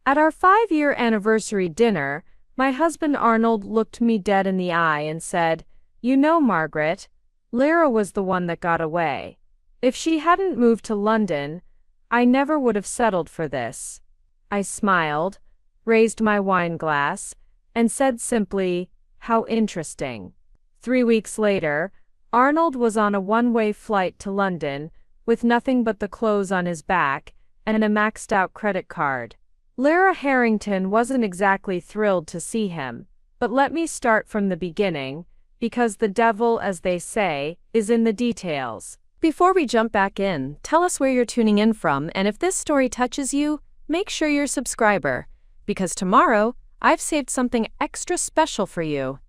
At our 5-year anniversary dinner, my husband Arnold looked me dead in the eye and said, "You know, Margaret, Lara was the one that got away. If she hadn't moved to London, I never would have settled for this." I smiled, raised my wine glass, and said simply, "How interesting." 3 weeks later, Arnold was on a one-way flight to London, with nothing but the clothes on his back and a maxed-out credit card. Lara Harrington wasn't exactly thrilled to see him, but let me start from the beginning, because the devil, as they say, is in the details. Before we jump back in, tell us where you're tuning in from, and if this story touches you, make sure you're a subscriber, because tomorrow, I've saved something extra special for you.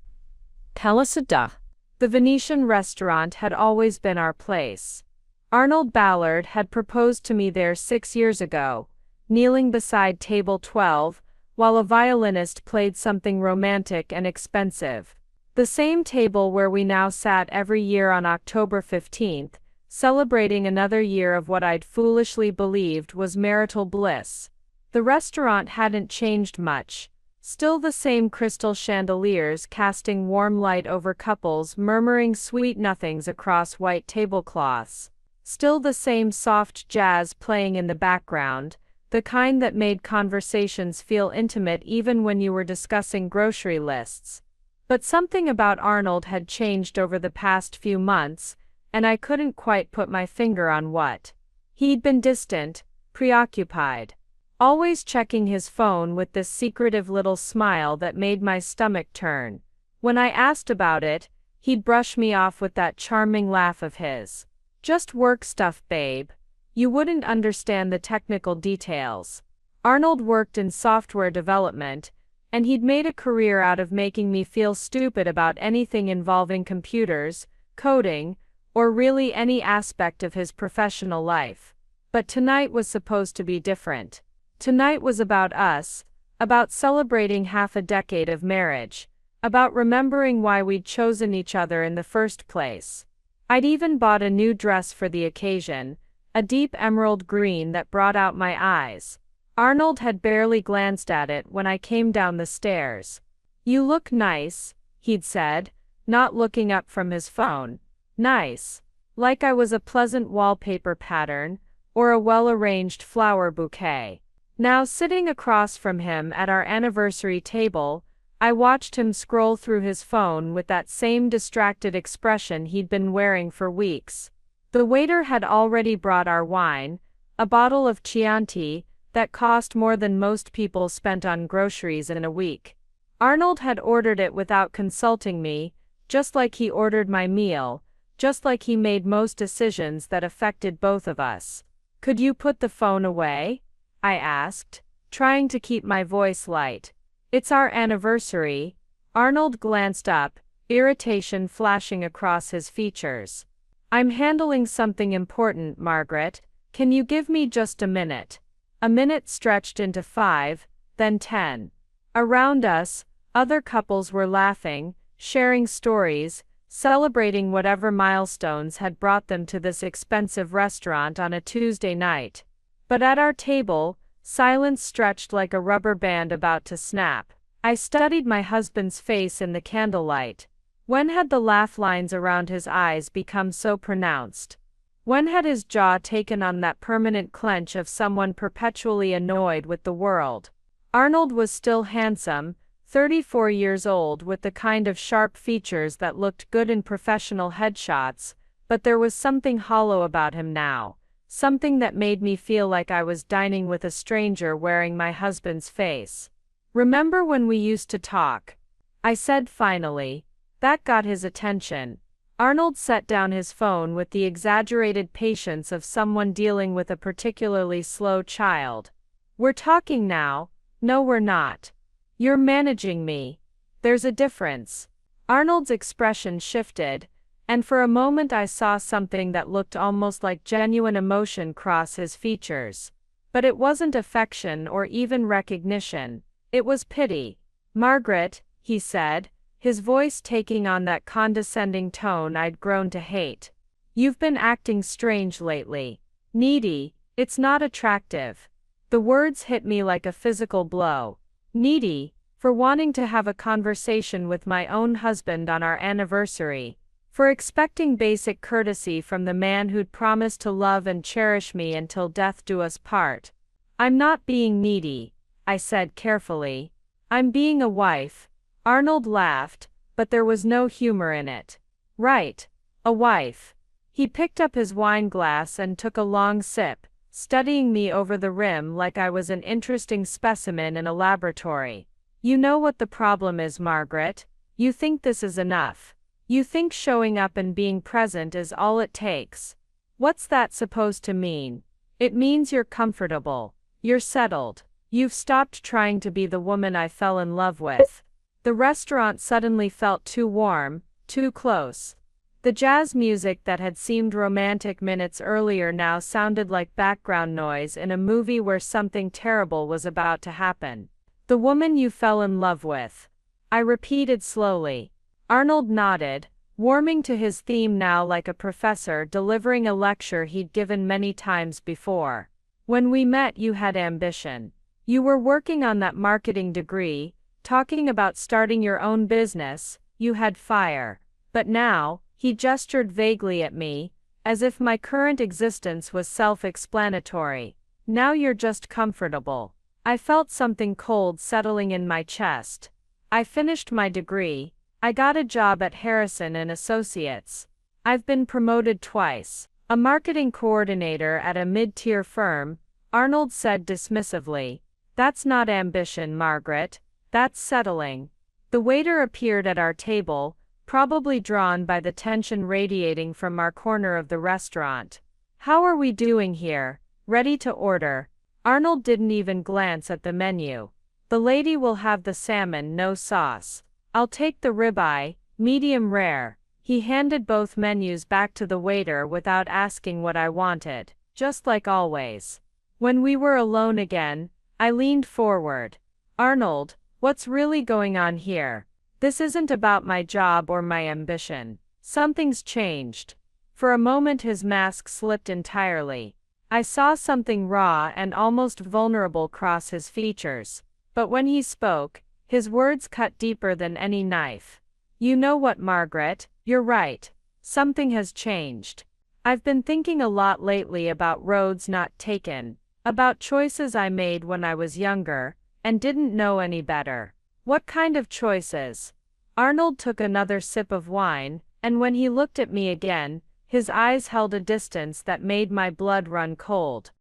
Pellisuda. The Venetian restaurant had always been our place. Arnold Ballard had proposed to me there 6 years ago, kneeling beside table 12, while a violinist played something romantic and expensive. The same table where we now sat every year on October 15th, celebrating another year of what I'd foolishly believed was marital bliss. The restaurant hadn't changed much. Still the same crystal chandeliers casting warm light over couples murmuring sweet nothings across white tablecloths. Still the same soft jazz playing in the background, the kind that made conversations feel intimate even when you were discussing grocery lists. But something about Arnold had changed over the past few months, and I couldn't quite put my finger on what. He'd been distant, preoccupied, always checking his phone with this secretive little smile that made my stomach turn. When I asked about it, he'd brush me off with that charming laugh of his. "Just work stuff, babe. You wouldn't understand the technical details." Arnold worked in software development, and he'd made a career out of making me feel stupid about anything involving computers, coding, or really any aspect of his professional life. But tonight was supposed to be different. Tonight was about us, about celebrating half a decade of marriage, about remembering why we'd chosen each other in the first place. I'd even bought a new dress for the occasion, a deep emerald green that brought out my eyes. Arnold had barely glanced at it when I came down the stairs. "You look nice," he'd said, not looking up from his phone. Nice. Like I was a pleasant wallpaper pattern, or a well-arranged flower bouquet. Now sitting across from him at our anniversary table, I watched him scroll through his phone with that same distracted expression he'd been wearing for weeks. The waiter had already brought our wine, a bottle of Chianti, that cost more than most people spent on groceries in a week. Arnold had ordered it without consulting me, just like he ordered my meal, just like he made most decisions that affected both of us. "Could you put the phone away?" I asked, trying to keep my voice light. "It's our anniversary." Arnold glanced up, irritation flashing across his features. "I'm handling something important, Margaret. Can you give me just a minute?" A minute stretched into 5, then 10. Around us, other couples were laughing, sharing stories, celebrating whatever milestones had brought them to this expensive restaurant on a Tuesday night. But at our table, silence stretched like a rubber band about to snap. I studied my husband's face in the candlelight. When had the laugh lines around his eyes become so pronounced? When had his jaw taken on that permanent clench of someone perpetually annoyed with the world? Arnold was still handsome, 34 years old, with the kind of sharp features that looked good in professional headshots, but there was something hollow about him now, something that made me feel like I was dining with a stranger wearing my husband's face. "Remember when we used to talk?" I said finally. That got his attention. Arnold set down his phone with the exaggerated patience of someone dealing with a particularly slow child. "We're talking now." "No, we're not. You're managing me. There's a difference." Arnold's expression shifted, and for a moment I saw something that looked almost like genuine emotion cross his features. But it wasn't affection or even recognition. It was pity. "Margaret," he said, his voice taking on that condescending tone I'd grown to hate. "You've been acting strange lately. Needy. It's not attractive." The words hit me like a physical blow. Needy, for wanting to have a conversation with my own husband on our anniversary, for expecting basic courtesy from the man who'd promised to love and cherish me until death do us part. I'm not being needy, I said carefully. I'm being a wife. Arnold laughed, but there was no humor in it. Right, a wife. He picked up his wine glass and took a long sip, studying me over the rim like I was an interesting specimen in a laboratory. You know what the problem is, Margaret. You think this is enough. You think showing up and being present is all it takes. What's that supposed to mean? It means you're comfortable. You're settled. You've stopped trying to be the woman I fell in love with. The restaurant suddenly felt too warm, too close. The jazz music that had seemed romantic minutes earlier now sounded like background noise in a movie where something terrible was about to happen. The woman you fell in love with. I repeated slowly. Arnold nodded, warming to his theme now like a professor delivering a lecture he'd given many times before. When we met, you had ambition. You were working on that marketing degree, talking about starting your own business. You had fire. But now, he gestured vaguely at me, as if my current existence was self-explanatory. Now you're just comfortable. I felt something cold settling in my chest. I finished my degree. I got a job at Harrison and Associates. I've been promoted twice. A marketing coordinator at a mid-tier firm, Arnold said dismissively. That's not ambition, Margaret. That's settling. The waiter appeared at our table, probably drawn by the tension radiating from our corner of the restaurant. How are we doing here? Ready to order. Arnold didn't even glance at the menu. The lady will have the salmon, no sauce. I'll take the ribeye, medium rare. He handed both menus back to the waiter without asking what I wanted, just like always. When we were alone again, I leaned forward. Arnold, what's really going on here? This isn't about my job or my ambition. Something's changed. For a moment his mask slipped entirely. I saw something raw and almost vulnerable cross his features. But when he spoke, his words cut deeper than any knife. You know what, Margaret? You're right. Something has changed. I've been thinking a lot lately about roads not taken, about choices I made when I was younger, and didn't know any better. What kind of choices? Arnold took another sip of wine, and when he looked at me again, his eyes held a distance that made my blood run cold.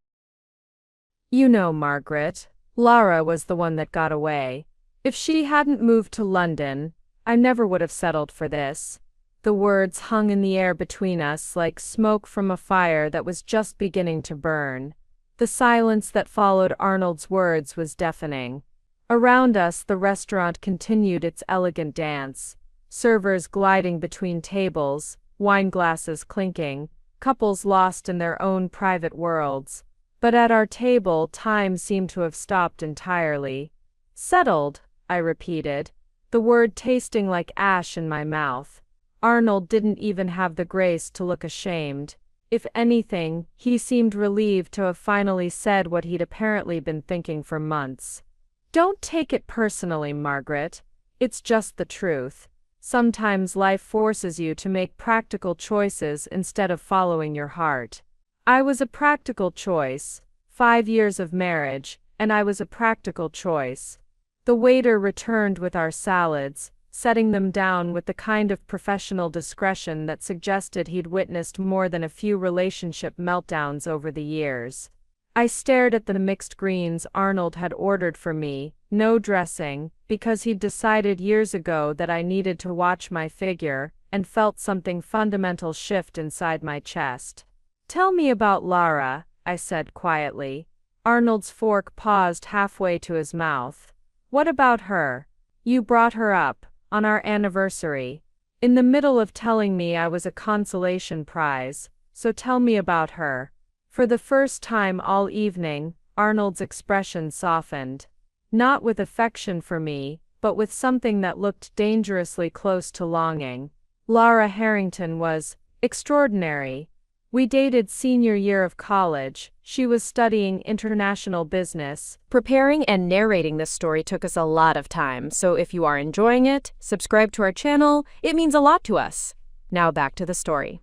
You know, Margaret, Lara was the one that got away. If she hadn't moved to London, I never would have settled for this. The words hung in the air between us like smoke from a fire that was just beginning to burn. The silence that followed Arnold's words was deafening. Around us, the restaurant continued its elegant dance, servers gliding between tables, wine glasses clinking, couples lost in their own private worlds. But at our table, time seemed to have stopped entirely. Settled, I repeated, the word tasting like ash in my mouth. Arnold didn't even have the grace to look ashamed. If anything, he seemed relieved to have finally said what he'd apparently been thinking for months. Don't take it personally, Margaret. It's just the truth. Sometimes life forces you to make practical choices instead of following your heart. I was a practical choice. 5 years of marriage, and I was a practical choice. The waiter returned with our salads, setting them down with the kind of professional discretion that suggested he'd witnessed more than a few relationship meltdowns over the years. I stared at the mixed greens Arnold had ordered for me, no dressing, because he'd decided years ago that I needed to watch my figure, and felt something fundamental shift inside my chest. Tell me about Lara, I said quietly. Arnold's fork paused halfway to his mouth. What about her? You brought her up, on our anniversary. In the middle of telling me I was a consolation prize, so tell me about her. For the first time all evening, Arnold's expression softened. Not with affection for me, but with something that looked dangerously close to longing. Lara Harrington was extraordinary. We dated senior year of college. She was studying international business. Preparing and narrating this story took us a lot of time, so if you are enjoying it, subscribe to our channel. It means a lot to us. Now back to the story.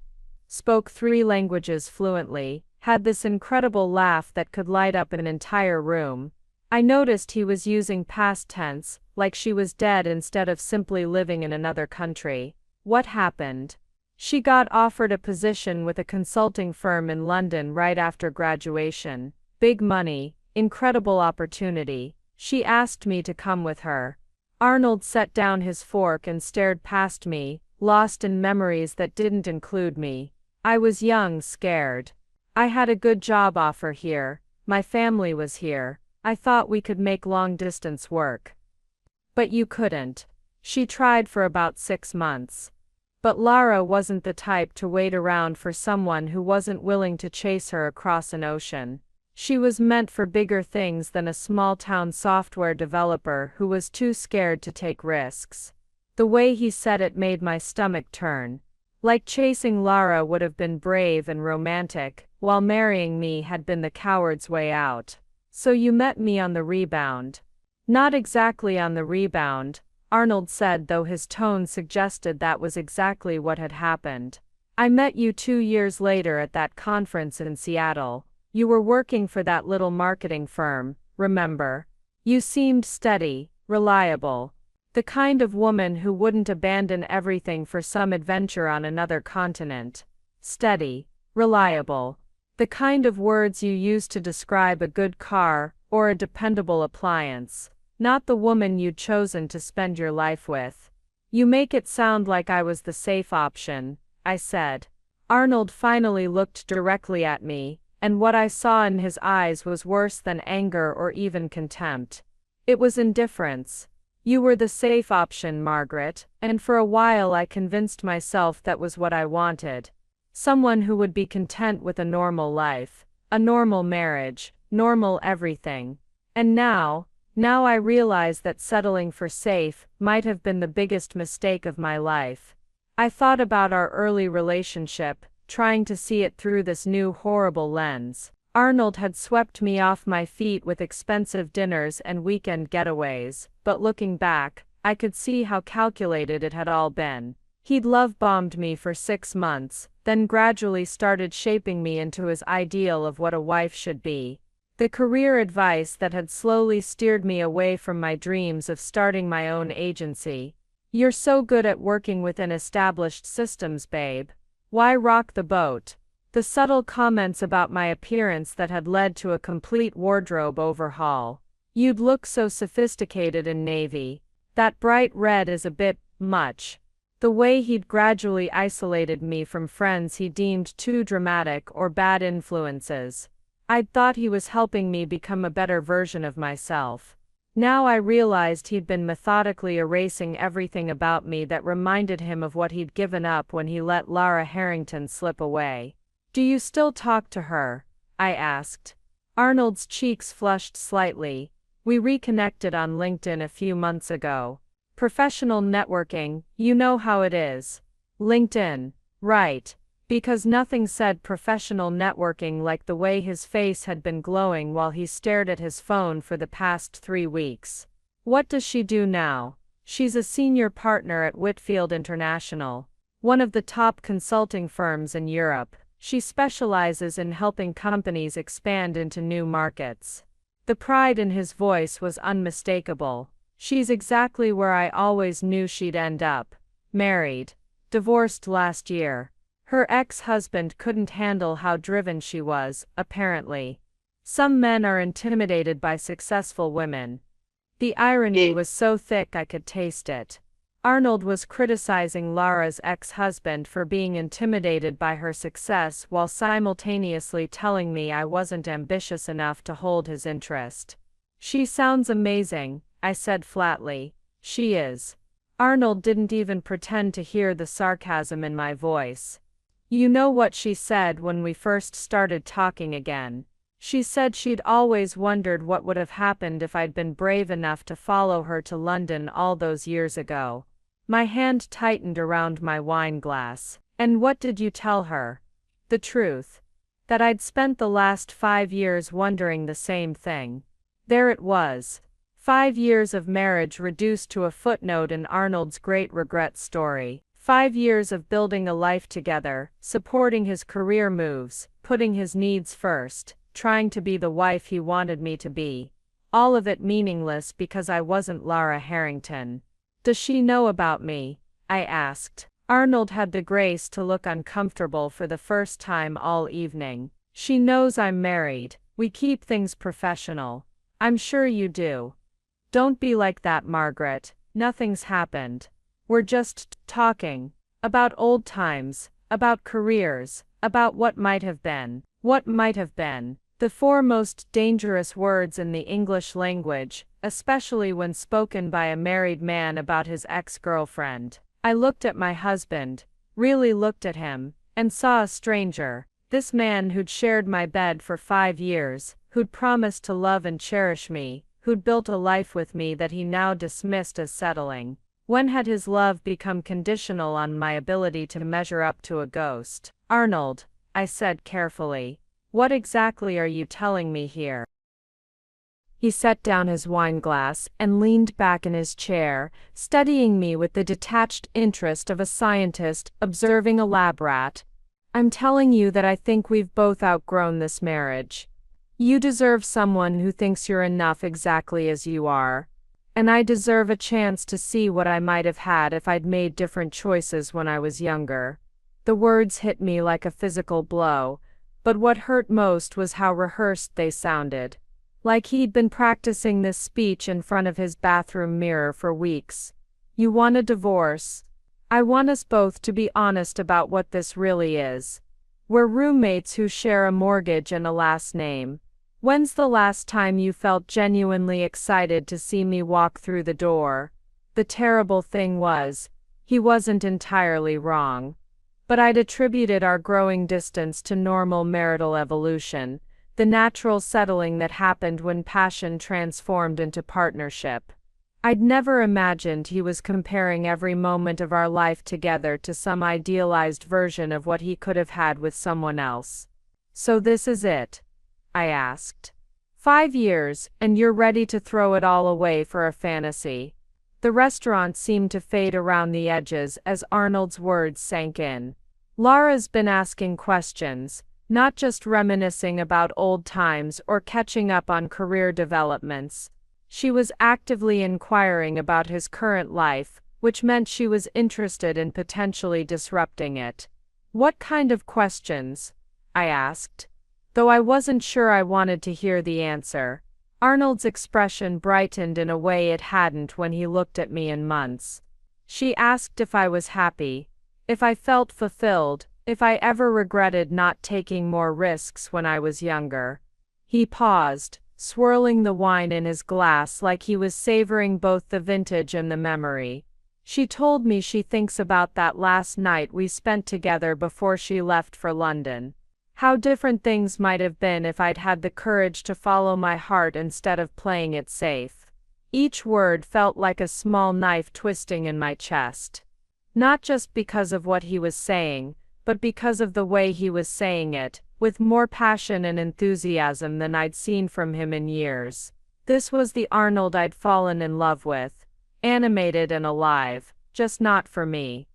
Spoke 3 languages fluently, had this incredible laugh that could light up an entire room. I noticed he was using past tense, like she was dead instead of simply living in another country. What happened? She got offered a position with a consulting firm in London right after graduation. Big money, incredible opportunity. She asked me to come with her. Arnold set down his fork and stared past me, lost in memories that didn't include me. I was young, scared. I had a good job offer here. My family was here. I thought we could make long distance work. But you couldn't. She tried for about 6 months. But Lara wasn't the type to wait around for someone who wasn't willing to chase her across an ocean. She was meant for bigger things than a small-town software developer who was too scared to take risks. The way he said it made my stomach turn. Like chasing Lara would have been brave and romantic, while marrying me had been the coward's way out. So you met me on the rebound. Not exactly on the rebound, Arnold said, though his tone suggested that was exactly what had happened. I met you 2 years later at that conference in Seattle. You were working for that little marketing firm, remember? You seemed steady, reliable. The kind of woman who wouldn't abandon everything for some adventure on another continent. Steady, reliable. The kind of words you use to describe a good car or a dependable appliance. Not the woman you'd chosen to spend your life with. You make it sound like I was the safe option, I said. Arnold finally looked directly at me, and what I saw in his eyes was worse than anger or even contempt. It was indifference. You were the safe option, Margaret, and for a while I convinced myself that was what I wanted. Someone who would be content with a normal life, a normal marriage, normal everything. And now I realize that settling for safe might have been the biggest mistake of my life. I thought about our early relationship, trying to see it through this new horrible lens. Arnold had swept me off my feet with expensive dinners and weekend getaways, but looking back, I could see how calculated it had all been. He'd love-bombed me for 6 months, then gradually started shaping me into his ideal of what a wife should be. The career advice that had slowly steered me away from my dreams of starting my own agency. You're so good at working within established systems, babe. Why rock the boat? The subtle comments about my appearance that had led to a complete wardrobe overhaul. You'd look so sophisticated in navy. That bright red is a bit much. The way he'd gradually isolated me from friends he deemed too dramatic or bad influences. I'd thought he was helping me become a better version of myself. Now I realized he'd been methodically erasing everything about me that reminded him of what he'd given up when he let Lara Harrington slip away. Do you still talk to her? I asked. Arnold's cheeks flushed slightly. We reconnected on LinkedIn a few months ago. Professional networking, you know how it is. LinkedIn, right. Because nothing said professional networking like the way his face had been glowing while he stared at his phone for the past 3 weeks. What does she do now? She's a senior partner at Whitfield International, one of the top consulting firms in Europe. She specializes in helping companies expand into new markets. The pride in his voice was unmistakable. She's exactly where I always knew she'd end up. Married. Divorced last year. Her ex-husband couldn't handle how driven she was, apparently. Some men are intimidated by successful women. The irony was so thick I could taste it. Arnold was criticizing Lara's ex-husband for being intimidated by her success while simultaneously telling me I wasn't ambitious enough to hold his interest. She sounds amazing, I said flatly. She is. Arnold didn't even pretend to hear the sarcasm in my voice. You know what she said when we first started talking again. She said she'd always wondered what would have happened if I'd been brave enough to follow her to London all those years ago. My hand tightened around my wine glass. And what did you tell her? The truth. That I'd spent the last 5 years wondering the same thing. There it was. 5 years of marriage reduced to a footnote in Arnold's great regret story. 5 years of building a life together, supporting his career moves, putting his needs first, trying to be the wife he wanted me to be. All of it meaningless because I wasn't Lara Harrington. Does she know about me? I asked. Arnold had the grace to look uncomfortable for the first time all evening. She knows I'm married. We keep things professional. I'm sure you do. Don't be like that, Margaret. Nothing's happened. We're just talking. About old times, about careers, about what might have been. What might have been. The four most dangerous words in the English language, especially when spoken by a married man about his ex-girlfriend. I looked at my husband, really looked at him, and saw a stranger. This man who'd shared my bed for 5 years, who'd promised to love and cherish me, who'd built a life with me that he now dismissed as settling. When had his love become conditional on my ability to measure up to a ghost? Arnold, I said carefully, what exactly are you telling me here? He set down his wineglass and leaned back in his chair, studying me with the detached interest of a scientist observing a lab rat. I'm telling you that I think we've both outgrown this marriage. You deserve someone who thinks you're enough exactly as you are. And I deserve a chance to see what I might have had if I'd made different choices when I was younger. The words hit me like a physical blow, but what hurt most was how rehearsed they sounded. Like he'd been practicing this speech in front of his bathroom mirror for weeks. You want a divorce? I want us both to be honest about what this really is. We're roommates who share a mortgage and a last name. When's the last time you felt genuinely excited to see me walk through the door? The terrible thing was, he wasn't entirely wrong. But I'd attributed our growing distance to normal marital evolution, the natural settling that happened when passion transformed into partnership. I'd never imagined he was comparing every moment of our life together to some idealized version of what he could have had with someone else. So this is it? I asked. 5 years, and you're ready to throw it all away for a fantasy. The restaurant seemed to fade around the edges as Arnold's words sank in. Lara's been asking questions, not just reminiscing about old times or catching up on career developments. She was actively inquiring about his current life, which meant she was interested in potentially disrupting it. What kind of questions? I asked. Though I wasn't sure I wanted to hear the answer. Arnold's expression brightened in a way it hadn't when he looked at me in months. She asked if I was happy, if I felt fulfilled, if I ever regretted not taking more risks when I was younger. He paused, swirling the wine in his glass like he was savoring both the vintage and the memory. She told me she thinks about that last night we spent together before she left for London. How different things might have been if I'd had the courage to follow my heart instead of playing it safe. Each word felt like a small knife twisting in my chest. Not just because of what he was saying, but because of the way he was saying it, with more passion and enthusiasm than I'd seen from him in years. This was the Arnold I'd fallen in love with, animated and alive, just not for me.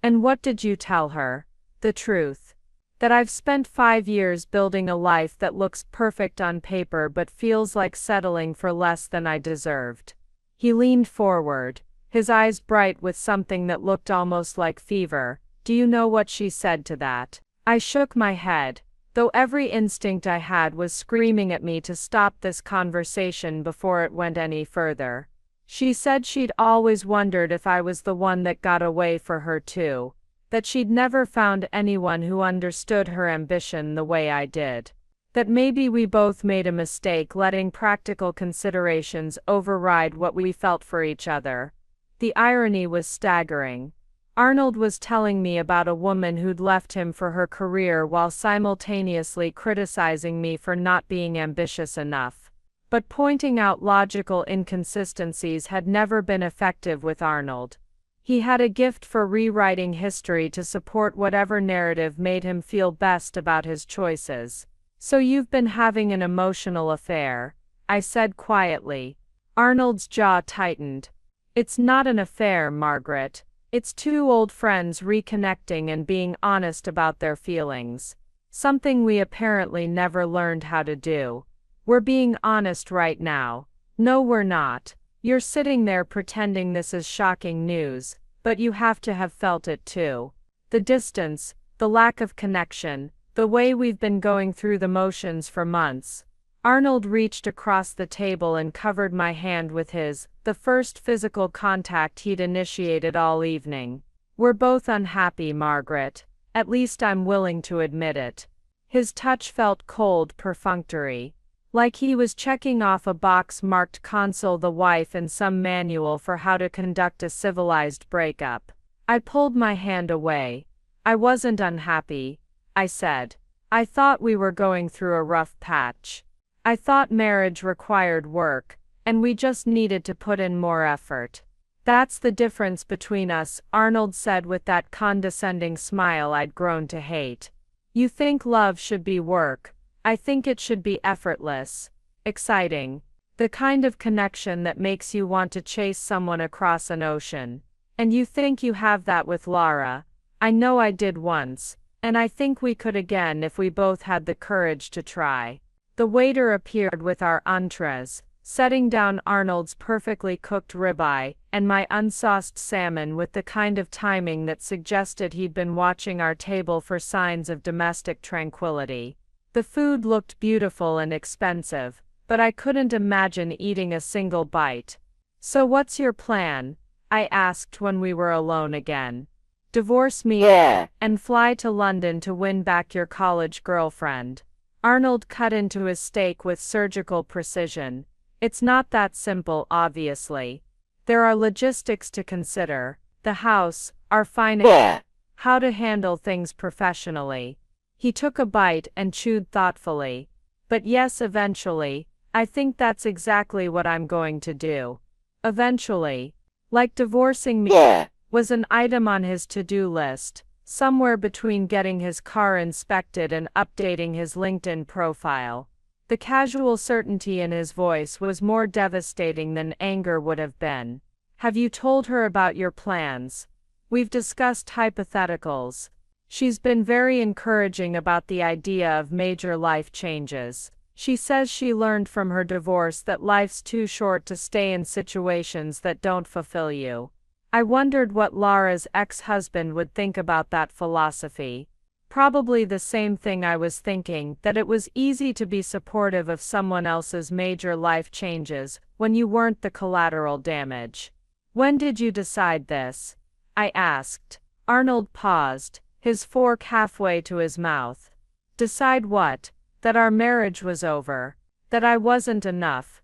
And what did you tell her? The truth. That I've spent 5 years building a life that looks perfect on paper but feels like settling for less than I deserved. He leaned forward, his eyes bright with something that looked almost like fever. Do you know what she said to that? I shook my head, though every instinct I had was screaming at me to stop this conversation before it went any further. She said she'd always wondered if I was the one that got away for her too. That she'd never found anyone who understood her ambition the way I did. That maybe we both made a mistake letting practical considerations override what we felt for each other. The irony was staggering. Arnold was telling me about a woman who'd left him for her career while simultaneously criticizing me for not being ambitious enough. But pointing out logical inconsistencies had never been effective with Arnold. He had a gift for rewriting history to support whatever narrative made him feel best about his choices. So you've been having an emotional affair, I said quietly. Arnold's jaw tightened. It's not an affair, Margaret. It's two old friends reconnecting and being honest about their feelings. Something we apparently never learned how to do. We're being honest right now. No, we're not. You're sitting there pretending this is shocking news, but you have to have felt it too. The distance, the lack of connection, the way we've been going through the motions for months. Arnold reached across the table and covered my hand with his, the first physical contact he'd initiated all evening. We're both unhappy, Margaret. At least I'm willing to admit it. His touch felt cold, perfunctory. Like he was checking off a box marked console the wife in some manual for how to conduct a civilized breakup. I pulled my hand away. I wasn't unhappy, I said. I thought we were going through a rough patch. I thought marriage required work, and we just needed to put in more effort. That's the difference between us, Arnold said with that condescending smile I'd grown to hate. You think love should be work. I think it should be effortless, exciting, the kind of connection that makes you want to chase someone across an ocean. And you think you have that with Lara. I know I did once, and I think we could again if we both had the courage to try. The waiter appeared with our entrees, setting down Arnold's perfectly cooked ribeye and my unsauced salmon with the kind of timing that suggested he'd been watching our table for signs of domestic tranquility. The food looked beautiful and expensive, but I couldn't imagine eating a single bite. So what's your plan? I asked when we were alone again. Divorce me and fly to London to win back your college girlfriend. Arnold cut into his steak with surgical precision. It's not that simple, obviously. There are logistics to consider. The house, our finances, how to handle things professionally. He took a bite and chewed thoughtfully. But yes, eventually, I think that's exactly what I'm going to do. Eventually. Like divorcing me was an item on his to-do list. Somewhere between getting his car inspected and updating his LinkedIn profile. The casual certainty in his voice was more devastating than anger would have been. Have you told her about your plans? We've discussed hypotheticals. She's been very encouraging about the idea of major life changes. She says she learned from her divorce that life's too short to stay in situations that don't fulfill you. I wondered what Lara's ex-husband would think about that philosophy. Probably the same thing I was thinking, that it was easy to be supportive of someone else's major life changes when you weren't the collateral damage. When did you decide this? I asked. Arnold paused, his fork halfway to his mouth. Decide what? That our marriage was over. That I wasn't enough.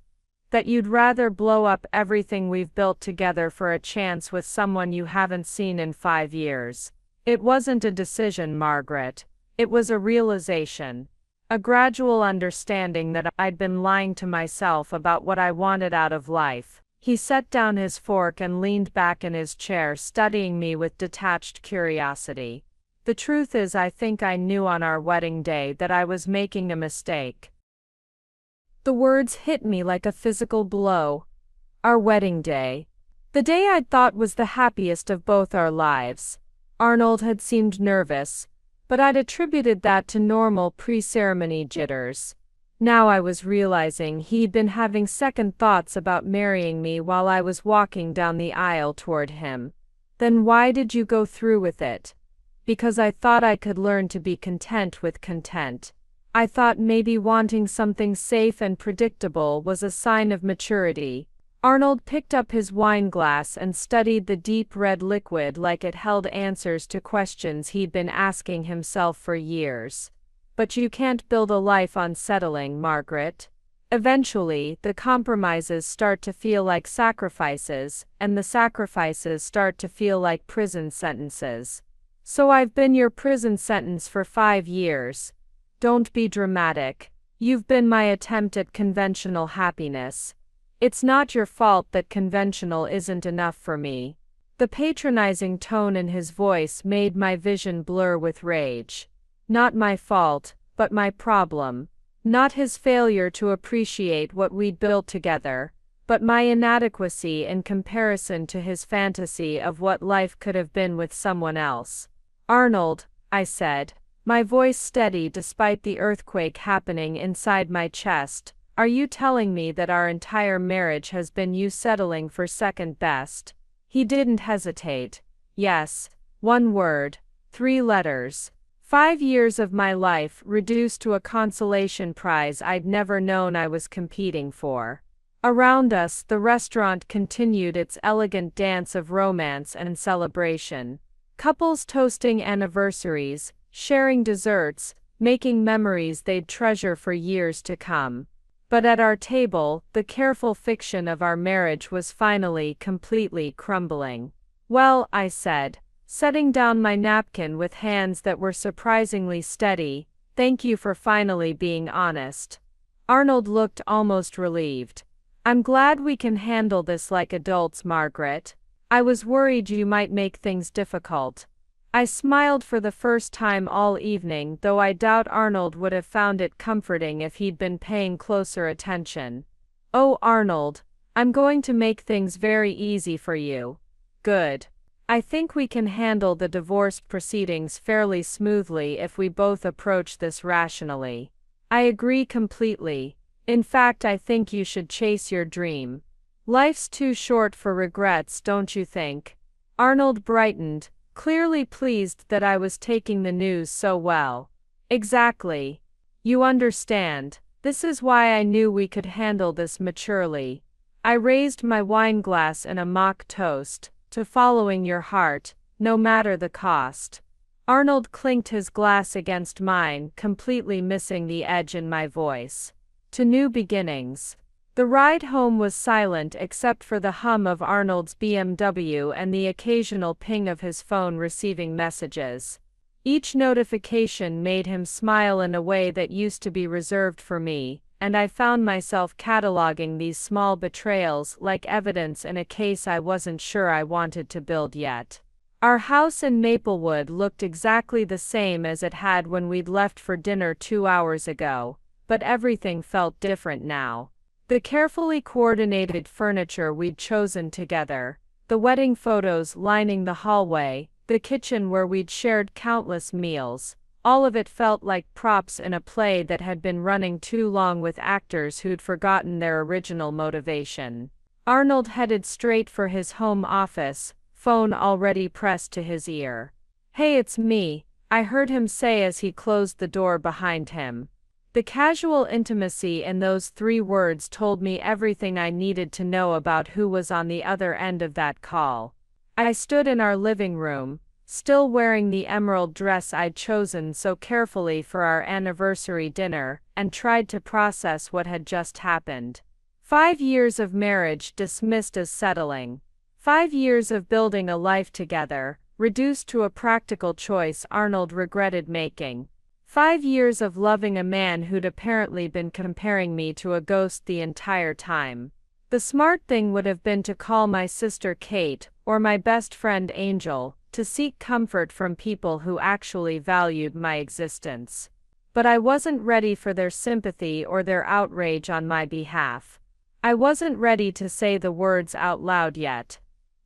That you'd rather blow up everything we've built together for a chance with someone you haven't seen in 5 years. It wasn't a decision, Margaret. It was a realization. A gradual understanding that I'd been lying to myself about what I wanted out of life. He set down his fork and leaned back in his chair, studying me with detached curiosity. The truth is, I think I knew on our wedding day that I was making a mistake. The words hit me like a physical blow. Our wedding day. The day I'd thought was the happiest of both our lives. Arnold had seemed nervous, but I'd attributed that to normal pre-ceremony jitters. Now I was realizing he'd been having second thoughts about marrying me while I was walking down the aisle toward him. Then why did you go through with it? Because I thought I could learn to be content with content. I thought maybe wanting something safe and predictable was a sign of maturity. Arnold picked up his wine glass and studied the deep red liquid like it held answers to questions he'd been asking himself for years. But you can't build a life on settling, Margaret. Eventually, the compromises start to feel like sacrifices, and the sacrifices start to feel like prison sentences. So I've been your prison sentence for 5 years. Don't be dramatic. You've been my attempt at conventional happiness. It's not your fault that conventional isn't enough for me. The patronizing tone in his voice made my vision blur with rage. Not my fault, but my problem. Not his failure to appreciate what we'd built together, but my inadequacy in comparison to his fantasy of what life could have been with someone else. "Arnold," I said, my voice steady despite the earthquake happening inside my chest, "are you telling me that our entire marriage has been you settling for second best?" He didn't hesitate. "Yes. One word. 3 letters. 5 years of my life reduced to a consolation prize I'd never known I was competing for." Around us, the restaurant continued its elegant dance of romance and celebration. Couples toasting anniversaries, sharing desserts, making memories they'd treasure for years to come. But at our table, the careful fiction of our marriage was finally completely crumbling. "Well," I said, setting down my napkin with hands that were surprisingly steady, "thank you for finally being honest." Arnold looked almost relieved. "I'm glad we can handle this like adults, Margaret. I was worried you might make things difficult." I smiled for the first time all evening, though I doubt Arnold would have found it comforting if he'd been paying closer attention. "Oh, Arnold, I'm going to make things very easy for you." "Good. I think we can handle the divorce proceedings fairly smoothly if we both approach this rationally." "I agree completely. In fact, I think you should chase your dream. Life's too short for regrets, don't you think?" Arnold brightened, clearly pleased that I was taking the news so well. "Exactly. You understand. This is why I knew we could handle this maturely." I raised my wine glass in a mock toast, "to following your heart, no matter the cost." Arnold clinked his glass against mine, completely missing the edge in my voice. "To new beginnings." The ride home was silent except for the hum of Arnold's BMW and the occasional ping of his phone receiving messages. Each notification made him smile in a way that used to be reserved for me, and I found myself cataloging these small betrayals like evidence in a case I wasn't sure I wanted to build yet. Our house in Maplewood looked exactly the same as it had when we'd left for dinner 2 hours ago, but everything felt different now. The carefully coordinated furniture we'd chosen together, the wedding photos lining the hallway, the kitchen where we'd shared countless meals, all of it felt like props in a play that had been running too long with actors who'd forgotten their original motivation. Arnold headed straight for his home office, phone already pressed to his ear. "Hey, it's me," I heard him say as he closed the door behind him. The casual intimacy in those 3 words told me everything I needed to know about who was on the other end of that call. I stood in our living room, still wearing the emerald dress I'd chosen so carefully for our anniversary dinner, and tried to process what had just happened. 5 years of marriage dismissed as settling. 5 years of building a life together, reduced to a practical choice Arnold regretted making. 5 years of loving a man who'd apparently been comparing me to a ghost the entire time. The smart thing would have been to call my sister Kate, or my best friend Angel, to seek comfort from people who actually valued my existence. But I wasn't ready for their sympathy or their outrage on my behalf. I wasn't ready to say the words out loud yet.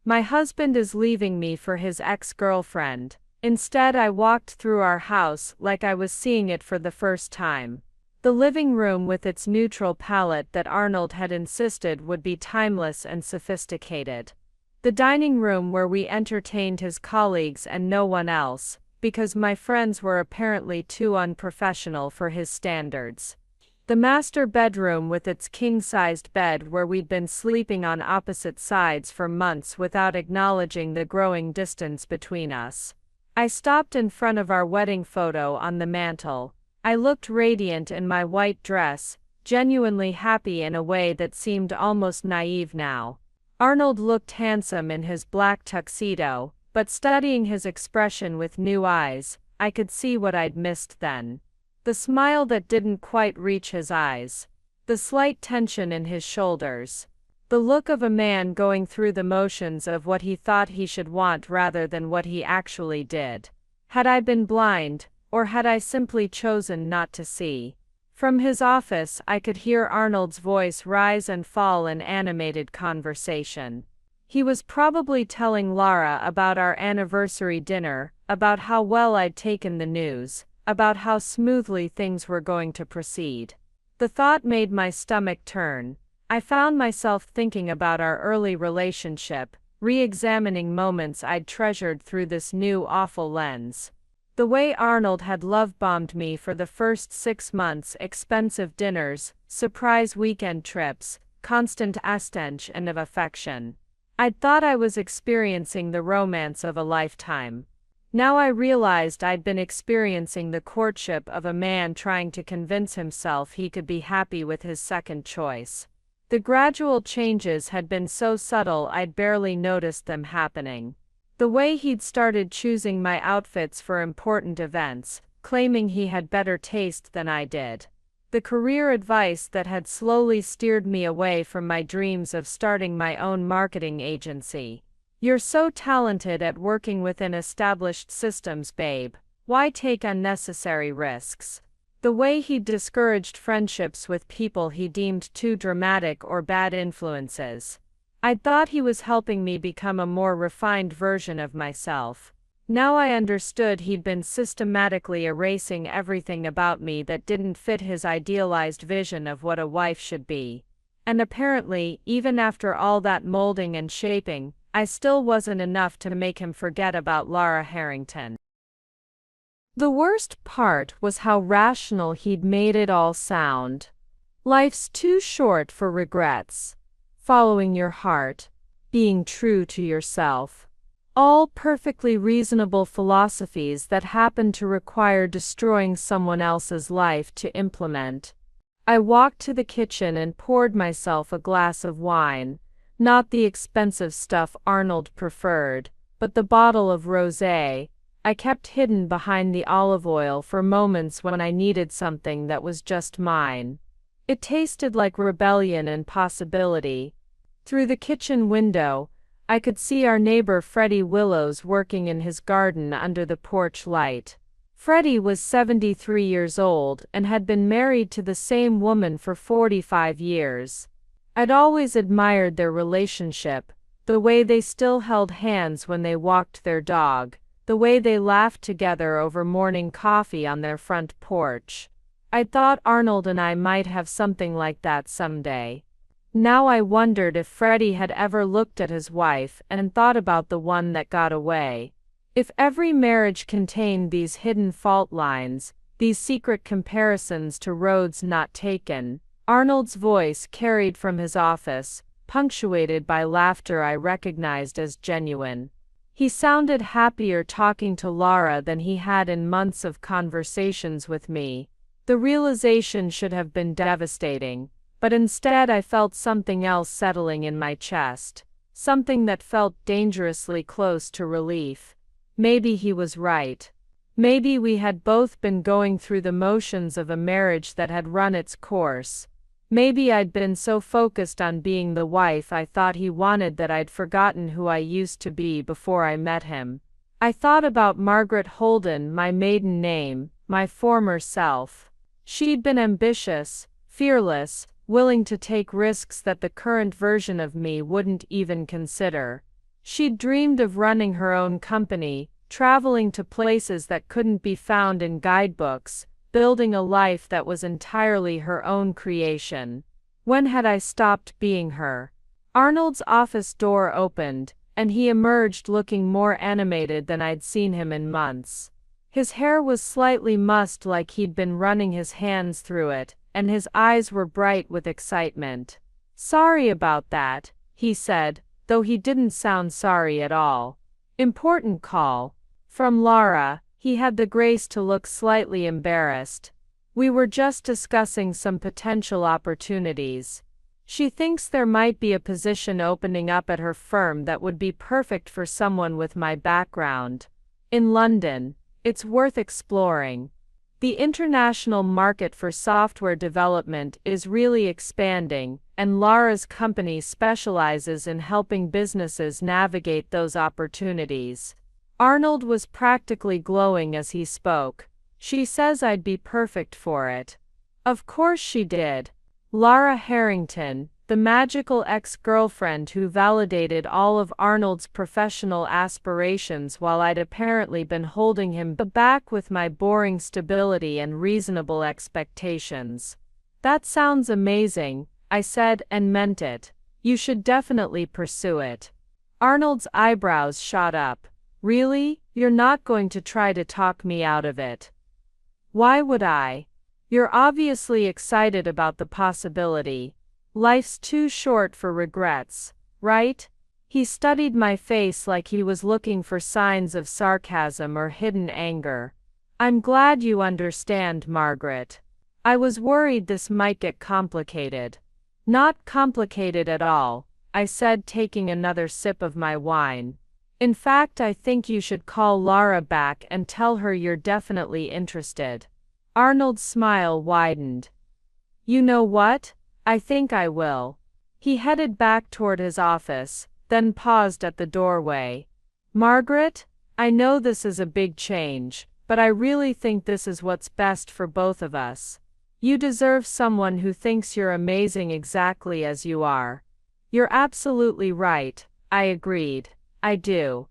"My husband is leaving me for his ex-girlfriend." Instead, I walked through our house like I was seeing it for the first time. The living room with its neutral palette that Arnold had insisted would be timeless and sophisticated. The dining room where we entertained his colleagues and no one else, because my friends were apparently too unprofessional for his standards. The master bedroom with its king-sized bed where we'd been sleeping on opposite sides for months without acknowledging the growing distance between us. I stopped in front of our wedding photo on the mantel. I looked radiant in my white dress, genuinely happy in a way that seemed almost naive now. Arnold looked handsome in his black tuxedo, but studying his expression with new eyes, I could see what I'd missed then. The smile that didn't quite reach his eyes. The slight tension in his shoulders. The look of a man going through the motions of what he thought he should want rather than what he actually did. Had I been blind, or had I simply chosen not to see? From his office I could hear Arnold's voice rise and fall in animated conversation. He was probably telling Lara about our anniversary dinner, about how well I'd taken the news, about how smoothly things were going to proceed. The thought made my stomach turn. I found myself thinking about our early relationship, re-examining moments I'd treasured through this new awful lens. The way Arnold had love-bombed me for the first 6 months, expensive dinners, surprise weekend trips, constant attention of affection. I'd thought I was experiencing the romance of a lifetime. Now I realized I'd been experiencing the courtship of a man trying to convince himself he could be happy with his second choice. The gradual changes had been so subtle I'd barely noticed them happening. The way he'd started choosing my outfits for important events, claiming he had better taste than I did. The career advice that had slowly steered me away from my dreams of starting my own marketing agency. "You're so talented at working within established systems, babe. Why take unnecessary risks?" The way he'd discouraged friendships with people he deemed too dramatic or bad influences. I'd thought he was helping me become a more refined version of myself. Now I understood he'd been systematically erasing everything about me that didn't fit his idealized vision of what a wife should be. And apparently, even after all that molding and shaping, I still wasn't enough to make him forget about Lara Harrington. The worst part was how rational he'd made it all sound. Life's too short for regrets. Following your heart. Being true to yourself. All perfectly reasonable philosophies that happen to require destroying someone else's life to implement. I walked to the kitchen and poured myself a glass of wine, not the expensive stuff Arnold preferred, but the bottle of rosé I kept hidden behind the olive oil for moments when I needed something that was just mine. It tasted like rebellion and possibility. Through the kitchen window, I could see our neighbor Freddie Willows working in his garden under the porch light. Freddie was 73 years old and had been married to the same woman for 45 years. I'd always admired their relationship, the way they still held hands when they walked their dog, the way they laughed together over morning coffee on their front porch. I thought Arnold and I might have something like that someday. Now I wondered if Freddie had ever looked at his wife and thought about the one that got away. If every marriage contained these hidden fault lines, these secret comparisons to roads not taken. Arnold's voice carried from his office, punctuated by laughter I recognized as genuine. He sounded happier talking to Lara than he had in months of conversations with me. The realization should have been devastating, but instead I felt something else settling in my chest, something that felt dangerously close to relief. Maybe he was right. Maybe we had both been going through the motions of a marriage that had run its course. Maybe I'd been so focused on being the wife I thought he wanted that I'd forgotten who I used to be before I met him. I thought about Margaret Holden, my maiden name, my former self. She'd been ambitious, fearless, willing to take risks that the current version of me wouldn't even consider. She'd dreamed of running her own company, traveling to places that couldn't be found in guidebooks, building a life that was entirely her own creation. When had I stopped being her? Arnold's office door opened, and he emerged looking more animated than I'd seen him in months. His hair was slightly mussed like he'd been running his hands through it, and his eyes were bright with excitement. "Sorry about that," he said, though he didn't sound sorry at all. "Important call." From Lara, he had the grace to look slightly embarrassed. "We were just discussing some potential opportunities. She thinks there might be a position opening up at her firm that would be perfect for someone with my background. In London. It's worth exploring. The international market for software development is really expanding, and Lara's company specializes in helping businesses navigate those opportunities. Arnold was practically glowing as he spoke. She says I'd be perfect for it. Of course she did. Lara Harrington, the magical ex-girlfriend who validated all of Arnold's professional aspirations while I'd apparently been holding him back with my boring stability and reasonable expectations. That sounds amazing, I said, and meant it. You should definitely pursue it. Arnold's eyebrows shot up. Really? You're not going to try to talk me out of it? Why would I? You're obviously excited about the possibility. Life's too short for regrets, right? He studied my face like he was looking for signs of sarcasm or hidden anger. I'm glad you understand, Margaret. I was worried this might get complicated. Not complicated at all, I said, taking another sip of my wine. In fact, I think you should call Lara back and tell her you're definitely interested. Arnold's smile widened. You know what? I think I will. He headed back toward his office, then paused at the doorway. Margaret, I know this is a big change, but I really think this is what's best for both of us. You deserve someone who thinks you're amazing exactly as you are. You're absolutely right, I agreed. I do.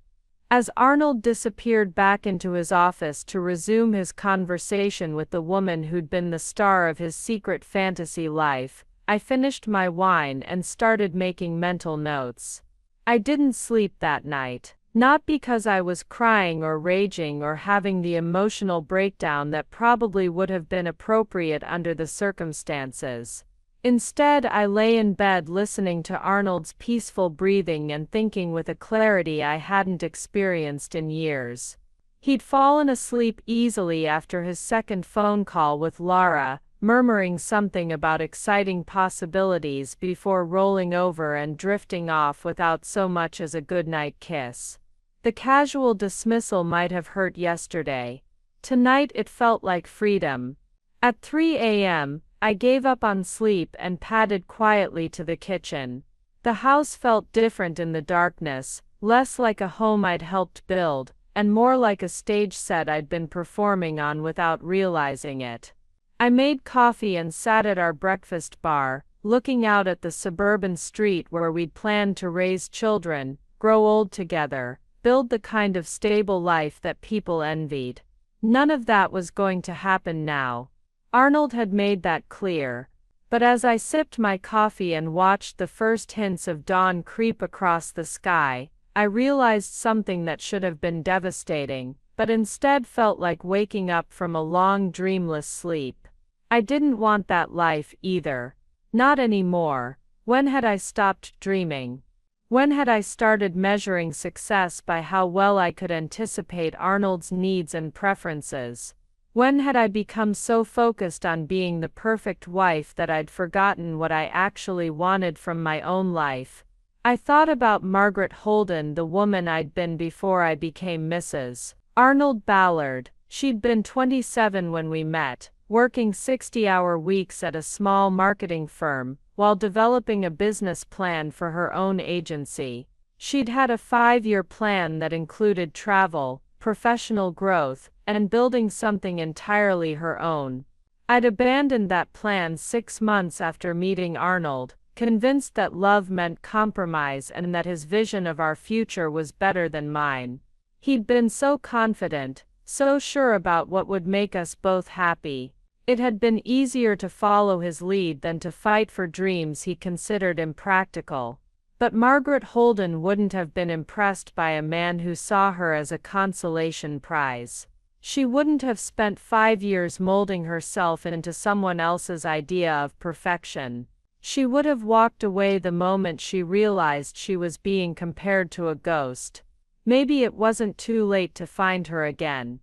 As Arnold disappeared back into his office to resume his conversation with the woman who'd been the star of his secret fantasy life, I finished my wine and started making mental notes. I didn't sleep that night, not because I was crying or raging or having the emotional breakdown that probably would have been appropriate under the circumstances. Instead, I lay in bed listening to Arnold's peaceful breathing and thinking with a clarity I hadn't experienced in years. He'd fallen asleep easily after his second phone call with Lara, murmuring something about exciting possibilities before rolling over and drifting off without so much as a goodnight kiss. The casual dismissal might have hurt yesterday. Tonight it felt like freedom. At 3 a.m., I gave up on sleep and padded quietly to the kitchen. The house felt different in the darkness, less like a home I'd helped build, and more like a stage set I'd been performing on without realizing it. I made coffee and sat at our breakfast bar, looking out at the suburban street where we'd planned to raise children, grow old together, build the kind of stable life that people envied. None of that was going to happen now. Arnold had made that clear. But as I sipped my coffee and watched the first hints of dawn creep across the sky, I realized something that should have been devastating, but instead felt like waking up from a long dreamless sleep. I didn't want that life either. Not anymore. When had I stopped dreaming? When had I started measuring success by how well I could anticipate Arnold's needs and preferences? When had I become so focused on being the perfect wife that I'd forgotten what I actually wanted from my own life? I thought about Margaret Holden, the woman I'd been before I became Mrs. Arnold Ballard. She'd been 27 when we met, working 60-hour weeks at a small marketing firm, while developing a business plan for her own agency. She'd had a 5-year plan that included travel, professional growth, and building something entirely her own. I'd abandoned that plan 6 months after meeting Arnold, convinced that love meant compromise and that his vision of our future was better than mine. He'd been so confident, so sure about what would make us both happy. It had been easier to follow his lead than to fight for dreams he considered impractical. But Margaret Holden wouldn't have been impressed by a man who saw her as a consolation prize. She wouldn't have spent 5 years molding herself into someone else's idea of perfection. She would have walked away the moment she realized she was being compared to a ghost. Maybe it wasn't too late to find her again.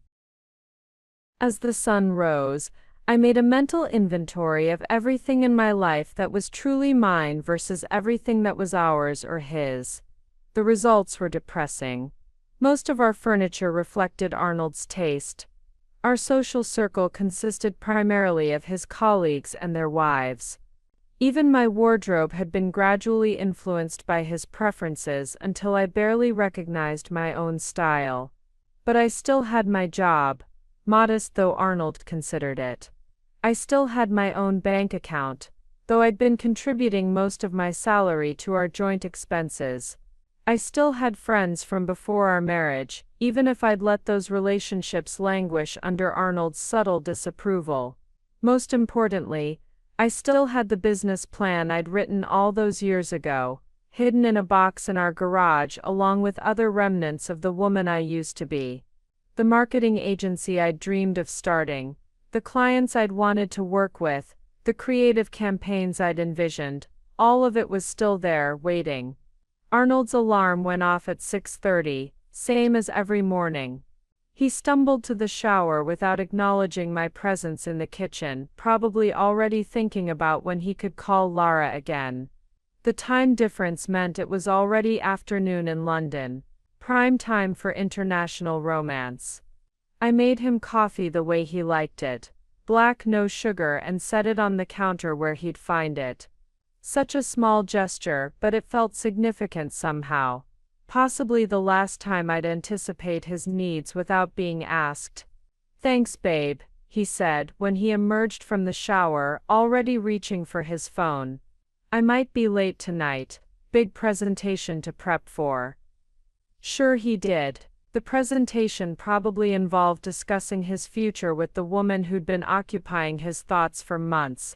As the sun rose, I made a mental inventory of everything in my life that was truly mine versus everything that was ours or his. The results were depressing. Most of our furniture reflected Arnold's taste. Our social circle consisted primarily of his colleagues and their wives. Even my wardrobe had been gradually influenced by his preferences until I barely recognized my own style. But I still had my job, modest though Arnold considered it. I still had my own bank account, though I'd been contributing most of my salary to our joint expenses. I still had friends from before our marriage, even if I'd let those relationships languish under Arnold's subtle disapproval. Most importantly, I still had the business plan I'd written all those years ago, hidden in a box in our garage along with other remnants of the woman I used to be. The marketing agency I'd dreamed of starting, the clients I'd wanted to work with, the creative campaigns I'd envisioned, all of it was still there, waiting. Arnold's alarm went off at 6:30, same as every morning. He stumbled to the shower without acknowledging my presence in the kitchen, probably already thinking about when he could call Lara again. The time difference meant it was already afternoon in London, prime time for international romance. I made him coffee the way he liked it, black, no sugar, and set it on the counter where he'd find it. Such a small gesture, but it felt significant somehow. Possibly the last time I'd anticipate his needs without being asked. "Thanks, babe," he said when he emerged from the shower, already reaching for his phone. "I might be late tonight. Big presentation to prep for." Sure he did. The presentation probably involved discussing his future with the woman who'd been occupying his thoughts for months.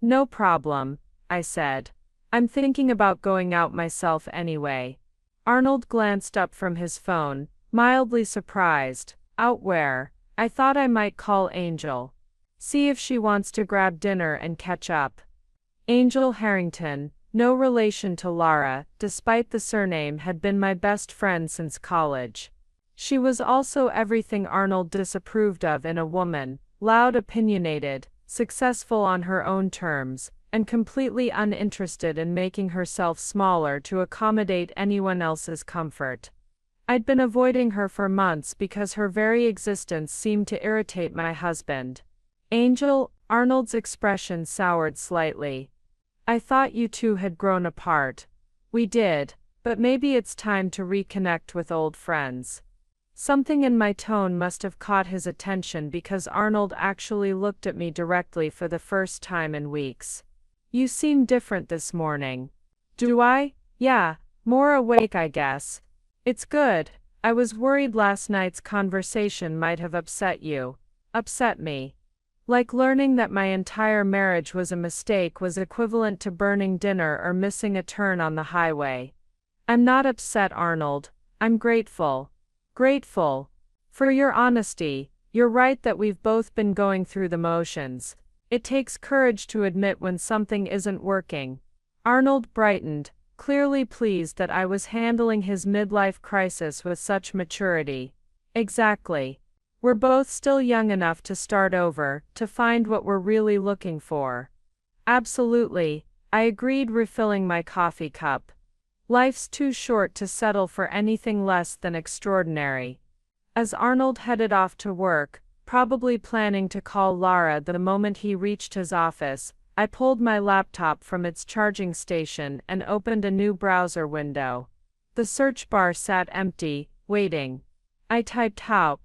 "No problem," I said. "I'm thinking about going out myself anyway." Arnold glanced up from his phone, mildly surprised. "Out where?" "I thought I might call Angel. See if she wants to grab dinner and catch up." Angel Harrington, no relation to Lara, despite the surname, had been my best friend since college. She was also everything Arnold disapproved of in a woman: loud, opinionated, successful on her own terms, and completely uninterested in making herself smaller to accommodate anyone else's comfort. I'd been avoiding her for months because her very existence seemed to irritate my husband. "Angel," Arnold's expression soured slightly. "I thought you two had grown apart." "We did, but maybe it's time to reconnect with old friends." Something in my tone must have caught his attention because Arnold actually looked at me directly for the first time in weeks. "You seem different this morning." "Do I? Yeah, more awake, I guess." "It's good. I was worried last night's conversation might have upset you." "Upset me?" Like learning that my entire marriage was a mistake was equivalent to burning dinner or missing a turn on the highway. "I'm not upset, Arnold. I'm grateful." "Grateful? For your honesty. You're right that we've both been going through the motions. It takes courage to admit when something isn't working." Arnold brightened, clearly pleased that I was handling his midlife crisis with such maturity. "Exactly. We're both still young enough to start over, to find what we're really looking for." "Absolutely," I agreed, refilling my coffee cup. "Life's too short to settle for anything less than extraordinary." As Arnold headed off to work, probably planning to call Lara the moment he reached his office, I pulled my laptop from its charging station and opened a new browser window. The search bar sat empty, waiting. I typed how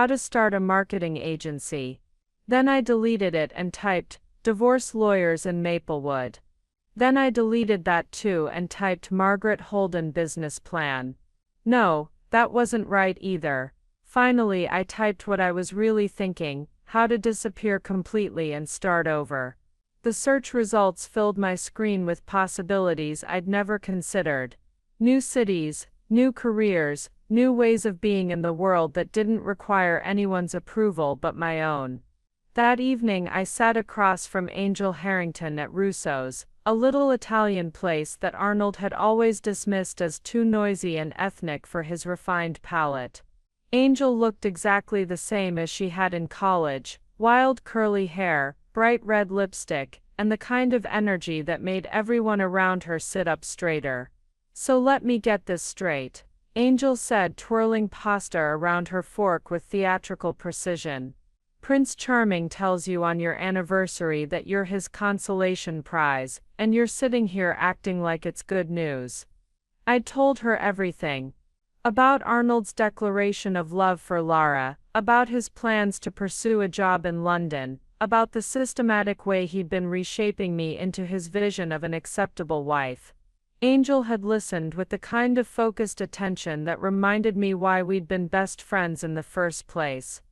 to start a marketing agency. Then I deleted it and typed divorce lawyers in Maplewood. Then I deleted that too and typed Margaret Holden business plan. No, that wasn't right either. Finally, I typed what I was really thinking: how to disappear completely and start over. The search results filled my screen with possibilities I'd never considered. New cities, new careers, new ways of being in the world that didn't require anyone's approval but my own. That evening I sat across from Angel Harrington at Russo's, a little Italian place that Arnold had always dismissed as too noisy and ethnic for his refined palate. Angel looked exactly the same as she had in college: wild curly hair, bright red lipstick, and the kind of energy that made everyone around her sit up straighter. "So let me get this straight," Angel said, twirling pasta around her fork with theatrical precision. Prince Charming tells you on your anniversary that you're his consolation prize, and you're sitting here acting like it's good news. I'd told her everything. About Arnold's declaration of love for Lara, about his plans to pursue a job in London, about the systematic way he'd been reshaping me into his vision of an acceptable wife. Angel had listened with the kind of focused attention that reminded me why we'd been best friends in the first place.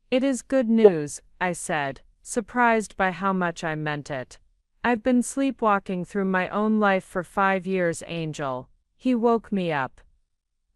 "It is good news," I said, surprised by how much I meant it. "I've been sleepwalking through my own life for 5 years, Angel." He woke me up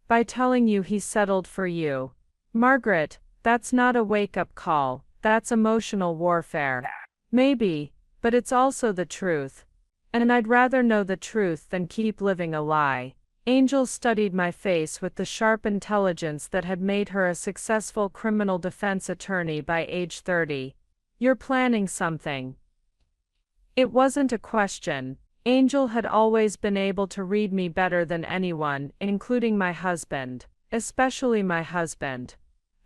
by telling you he settled for you. Margaret, that's not a wake-up call, that's emotional warfare. Maybe, but it's also the truth. And I'd rather know the truth than keep living a lie. Angel studied my face with the sharp intelligence that had made her a successful criminal defense attorney by age 30. "You're planning something." It wasn't a question. Angel had always been able to read me better than anyone, including my husband, especially my husband.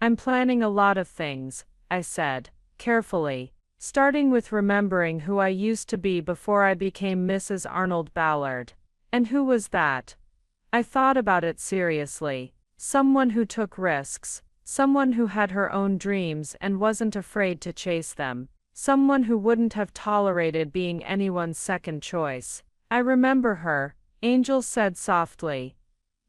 "I'm planning a lot of things," I said, carefully, starting with remembering who I used to be before I became Mrs. Arnold Ballard. And who was that? I thought about it seriously. Someone who took risks, someone who had her own dreams and wasn't afraid to chase them. Someone who wouldn't have tolerated being anyone's second choice. "I remember her," Angel said softly.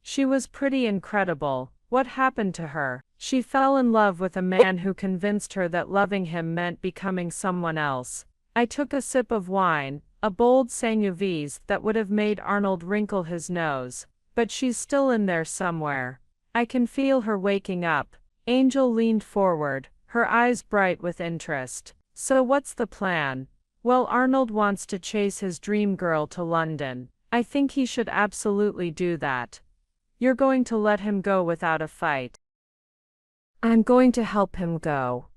"She was pretty incredible. What happened to her?" "She fell in love with a man who convinced her that loving him meant becoming someone else." I took a sip of wine, a bold Sangiovese that would have made Arnold wrinkle his nose. "But she's still in there somewhere. I can feel her waking up." Angel leaned forward, her eyes bright with interest. "So what's the plan?" "Well, Arnold wants to chase his dream girl to London. I think he should absolutely do that." "You're going to let him go without a fight?" "I'm going to help him go."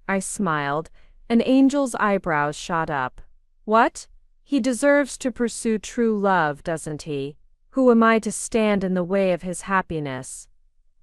I smiled, and Angel's eyebrows shot up. "What? He deserves to pursue true love, doesn't he? Who am I to stand in the way of his happiness?"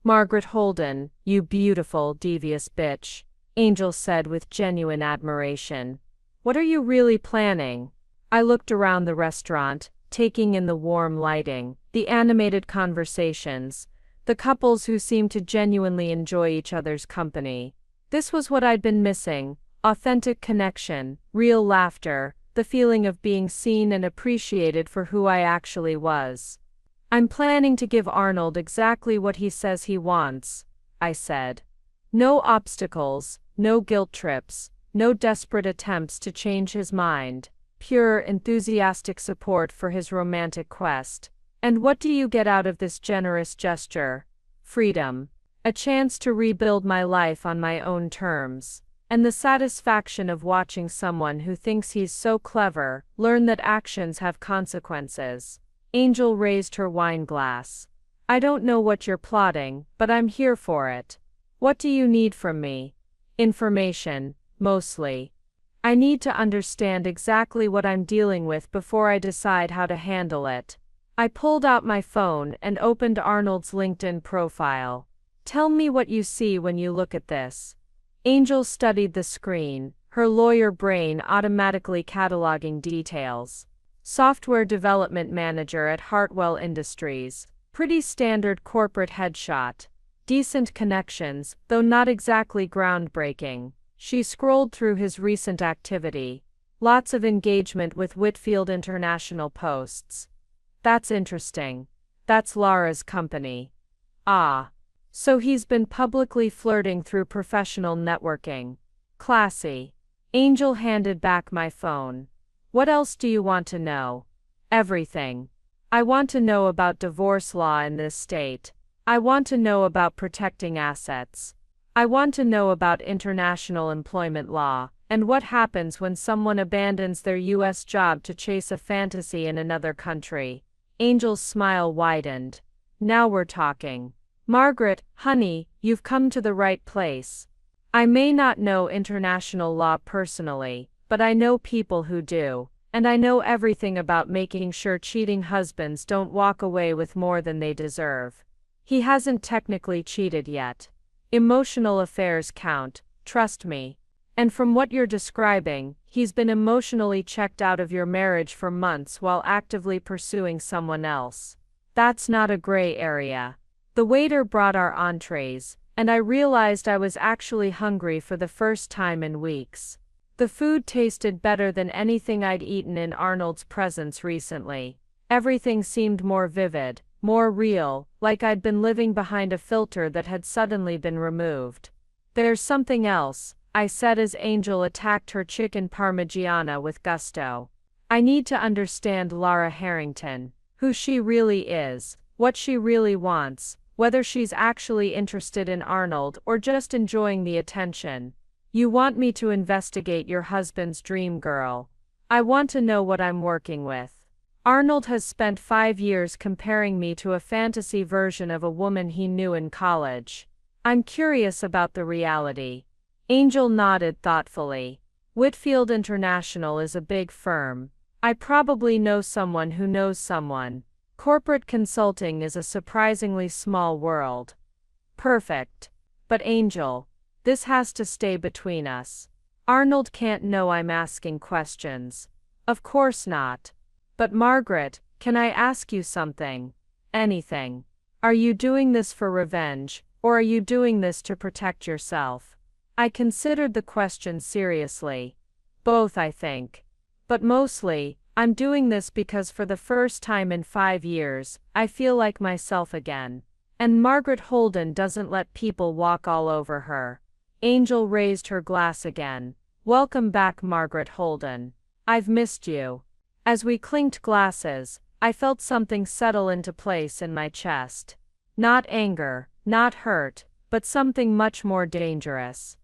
"Margaret Holden, you beautiful, devious bitch," Angel said with genuine admiration. "What are you really planning?" I looked around the restaurant, taking in the warm lighting, the animated conversations, the couples who seemed to genuinely enjoy each other's company. This was what I'd been missing: authentic connection, real laughter, the feeling of being seen and appreciated for who I actually was. "I'm planning to give Arnold exactly what he says he wants," I said. "No obstacles, no guilt trips, no desperate attempts to change his mind. Pure, enthusiastic support for his romantic quest. And what do you get out of this generous gesture? Freedom. A chance to rebuild my life on my own terms. And the satisfaction of watching someone who thinks he's so clever learn that actions have consequences." Angel raised her wine glass. "I don't know what you're plotting, but I'm here for it. What do you need from me?" "Information, mostly. I need to understand exactly what I'm dealing with before I decide how to handle it." I pulled out my phone and opened Arnold's LinkedIn profile. "Tell me what you see when you look at this." Angel studied the screen, her lawyer brain automatically cataloging details. "Software development manager at Hartwell Industries. Pretty standard corporate headshot. Decent connections, though not exactly groundbreaking." She scrolled through his recent activity. "Lots of engagement with Whitfield International posts." "That's interesting. That's Lara's company." "Ah. So he's been publicly flirting through professional networking. Classy." Angel handed back my phone. "What else do you want to know?" "Everything. I want to know about divorce law in this state. I want to know about protecting assets. I want to know about international employment law, and what happens when someone abandons their U.S. job to chase a fantasy in another country." Angel's smile widened. "Now we're talking. Margaret, honey, you've come to the right place. I may not know international law personally, but I know people who do, and I know everything about making sure cheating husbands don't walk away with more than they deserve. He hasn't technically cheated yet. Emotional affairs count, trust me." And from what you're describing, he's been emotionally checked out of your marriage for months while actively pursuing someone else. That's not a gray area. The waiter brought our entrees, and I realized I was actually hungry for the first time in weeks. The food tasted better than anything I'd eaten in Arnold's presence recently. Everything seemed more vivid, more real, like I'd been living behind a filter that had suddenly been removed. "There's something else," I said as Angel attacked her chicken parmigiana with gusto. "I need to understand Lara Harrington, who she really is, what she really wants, whether she's actually interested in Arnold or just enjoying the attention. You want me to investigate your husband's dream girl. I want to know what I'm working with. Arnold has spent 5 years comparing me to a fantasy version of a woman he knew in college. I'm curious about the reality." Angel nodded thoughtfully. "Whitfield International is a big firm. I probably know someone who knows someone. Corporate consulting is a surprisingly small world." "Perfect. But Angel, this has to stay between us. Arnold can't know I'm asking questions." "Of course not. But Margaret, can I ask you something? Anything. Are you doing this for revenge, or are you doing this to protect yourself?" I considered the question seriously. "Both, I think. But mostly, I'm doing this because for the first time in 5 years, I feel like myself again. And Margaret Holden doesn't let people walk all over her." Angel raised her glass again. "Welcome back, Margaret Holden. I've missed you." As we clinked glasses, I felt something settle into place in my chest. Not anger, not hurt, but something much more dangerous.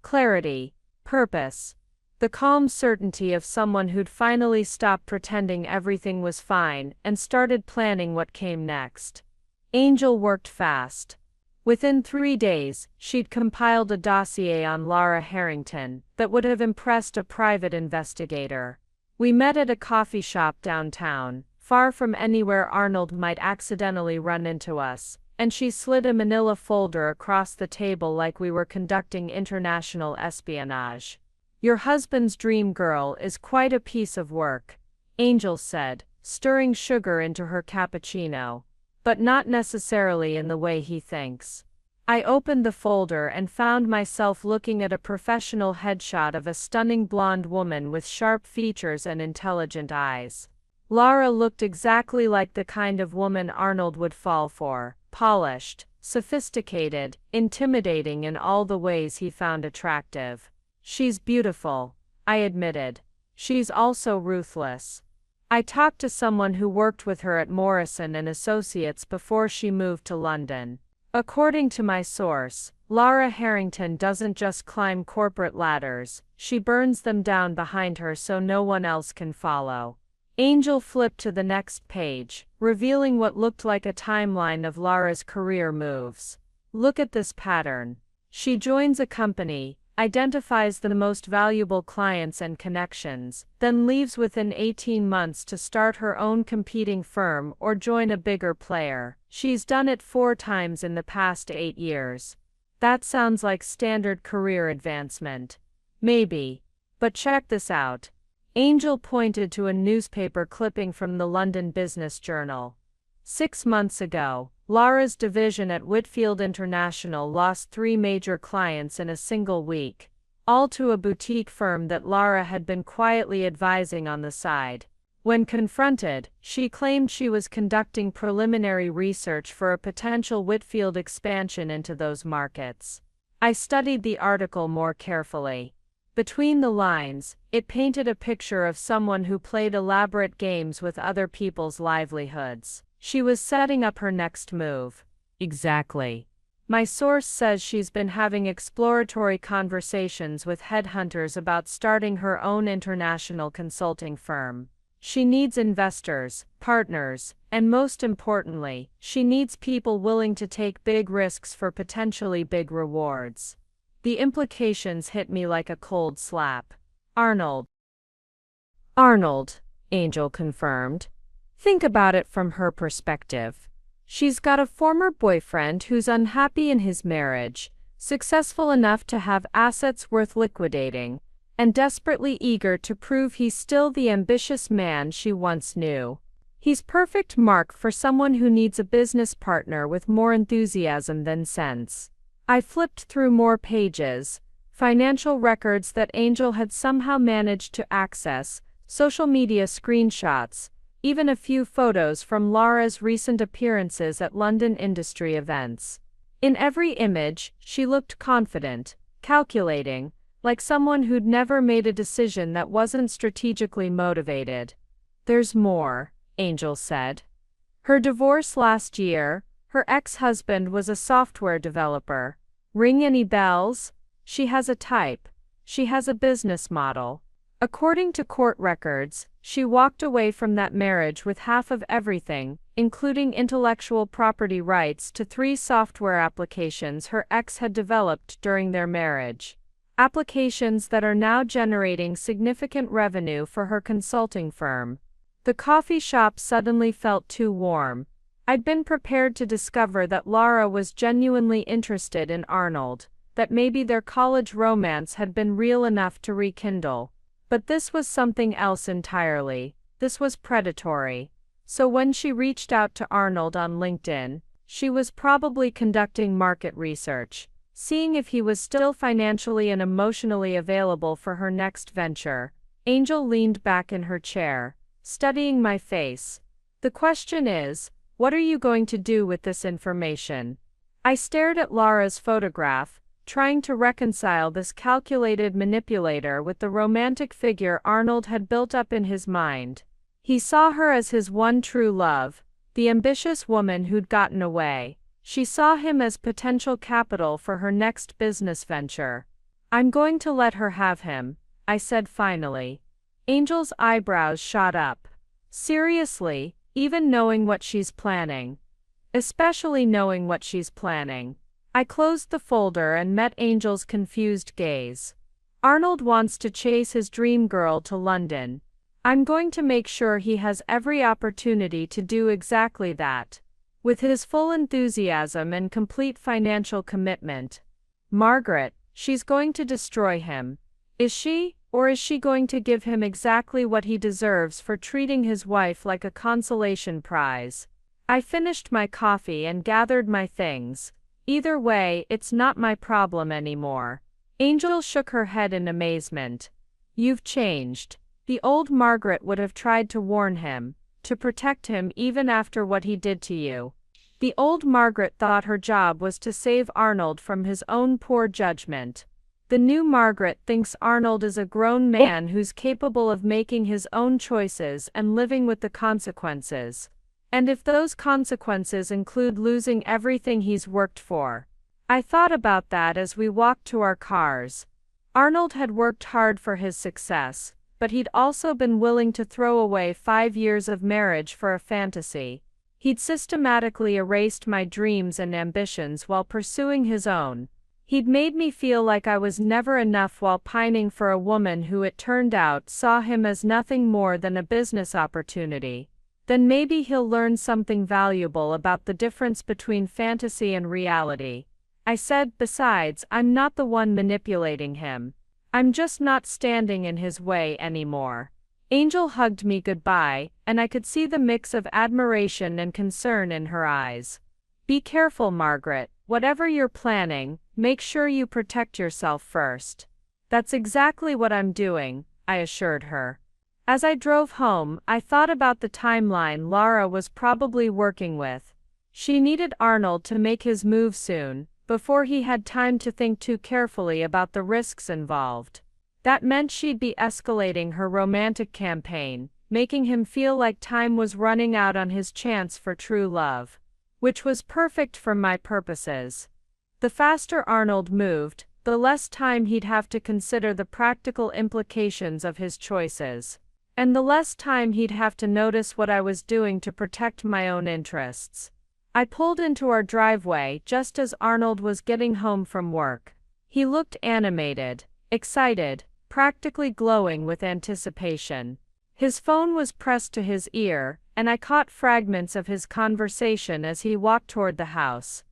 Clarity. Purpose. The calm certainty of someone who'd finally stopped pretending everything was fine and started planning what came next. Angel worked fast. Within 3 days, she'd compiled a dossier on Lara Harrington that would have impressed a private investigator. We met at a coffee shop downtown, far from anywhere Arnold might accidentally run into us, and she slid a manila folder across the table like we were conducting international espionage. "Your husband's dream girl is quite a piece of work," Angel said, stirring sugar into her cappuccino. "But not necessarily in the way he thinks." I opened the folder and found myself looking at a professional headshot of a stunning blonde woman with sharp features and intelligent eyes. Lara looked exactly like the kind of woman Arnold would fall for: polished, sophisticated, intimidating in all the ways he found attractive. "She's beautiful," I admitted. "She's also ruthless. I talked to someone who worked with her at Morrison and Associates before she moved to London. According to my source, Lara Harrington doesn't just climb corporate ladders, she burns them down behind her so no one else can follow." Angel flipped to the next page, revealing what looked like a timeline of Lara's career moves. "Look at this pattern. She joins a company, identifies the most valuable clients and connections, then leaves within 18 months to start her own competing firm or join a bigger player. She's done it 4 times in the past 8 years. That sounds like standard career advancement. Maybe. But check this out." Angel pointed to a newspaper clipping from the London Business Journal. 6 months ago, Lara's division at Whitfield International lost 3 major clients in a single week, all to a boutique firm that Lara had been quietly advising on the side. When confronted, she claimed she was conducting preliminary research for a potential Whitfield expansion into those markets. I studied the article more carefully. Between the lines, it painted a picture of someone who played elaborate games with other people's livelihoods. She was setting up her next move. Exactly. My source says she's been having exploratory conversations with headhunters about starting her own international consulting firm. She needs investors, partners, and most importantly, she needs people willing to take big risks for potentially big rewards. The implications hit me like a cold slap. Arnold, Angel confirmed. Think about it from her perspective. She's got a former boyfriend who's unhappy in his marriage, successful enough to have assets worth liquidating, and desperately eager to prove he's still the ambitious man she once knew. He's perfect mark for someone who needs a business partner with more enthusiasm than sense. I flipped through more pages, financial records that Angel had somehow managed to access, social media screenshots, even a few photos from Laura's recent appearances at London industry events. In every image, she looked confident, calculating, like someone who'd never made a decision that wasn't strategically motivated. "There's more," Angel said. Her divorce last year, her ex-husband was a software developer. Ring any bells? She has a type. She has a business model. According to court records, she walked away from that marriage with half of everything, including intellectual property rights to 3 software applications her ex had developed during their marriage. Applications that are now generating significant revenue for her consulting firm. The coffee shop suddenly felt too warm. I'd been prepared to discover that Laura was genuinely interested in Arnold, that maybe their college romance had been real enough to rekindle. But this was something else entirely. This was predatory. So when she reached out to Arnold on LinkedIn, she was probably conducting market research, seeing if he was still financially and emotionally available for her next venture. Angel leaned back in her chair, studying my face. "The question is, what are you going to do with this information?" I stared at Laura's photograph, trying to reconcile this calculated manipulator with the romantic figure Arnold had built up in his mind. He saw her as his one true love, the ambitious woman who'd gotten away. She saw him as potential capital for her next business venture. "I'm going to let her have him," I said finally. Angel's eyebrows shot up. "Seriously, even knowing what she's planning?" "Especially knowing what she's planning." I closed the folder and met Angel's confused gaze. "Arnold wants to chase his dream girl to London. I'm going to make sure he has every opportunity to do exactly that. With his full enthusiasm and complete financial commitment. Margaret, she's going to destroy him. Is she, or is she going to give him exactly what he deserves for treating his wife like a consolation prize?" I finished my coffee and gathered my things. Either way, it's not my problem anymore. Angel shook her head in amazement. "You've changed." The old Margaret would have tried to warn him, to protect him even after what he did to you. The old Margaret thought her job was to save Arnold from his own poor judgment. The new Margaret thinks Arnold is a grown man who's capable of making his own choices and living with the consequences. And if those consequences include losing everything he's worked for. I thought about that as we walked to our cars. Arnold had worked hard for his success, but he'd also been willing to throw away 5 years of marriage for a fantasy. He'd systematically erased my dreams and ambitions while pursuing his own. He'd made me feel like I was never enough while pining for a woman who, it turned out, saw him as nothing more than a business opportunity. Then maybe he'll learn something valuable about the difference between fantasy and reality. I said, "Besides, I'm not the one manipulating him. I'm just not standing in his way anymore." Angel hugged me goodbye, and I could see the mix of admiration and concern in her eyes. "Be careful, Margaret. Whatever you're planning, make sure you protect yourself first." "That's exactly what I'm doing," I assured her. As I drove home, I thought about the timeline Laura was probably working with. She needed Arnold to make his move soon, before he had time to think too carefully about the risks involved. That meant she'd be escalating her romantic campaign, making him feel like time was running out on his chance for true love. Which was perfect for my purposes. The faster Arnold moved, the less time he'd have to consider the practical implications of his choices. And the less time he'd have to notice what I was doing to protect my own interests. I pulled into our driveway just as Arnold was getting home from work. He looked animated, excited, practically glowing with anticipation. His phone was pressed to his ear, and I caught fragments of his conversation as he walked toward the house.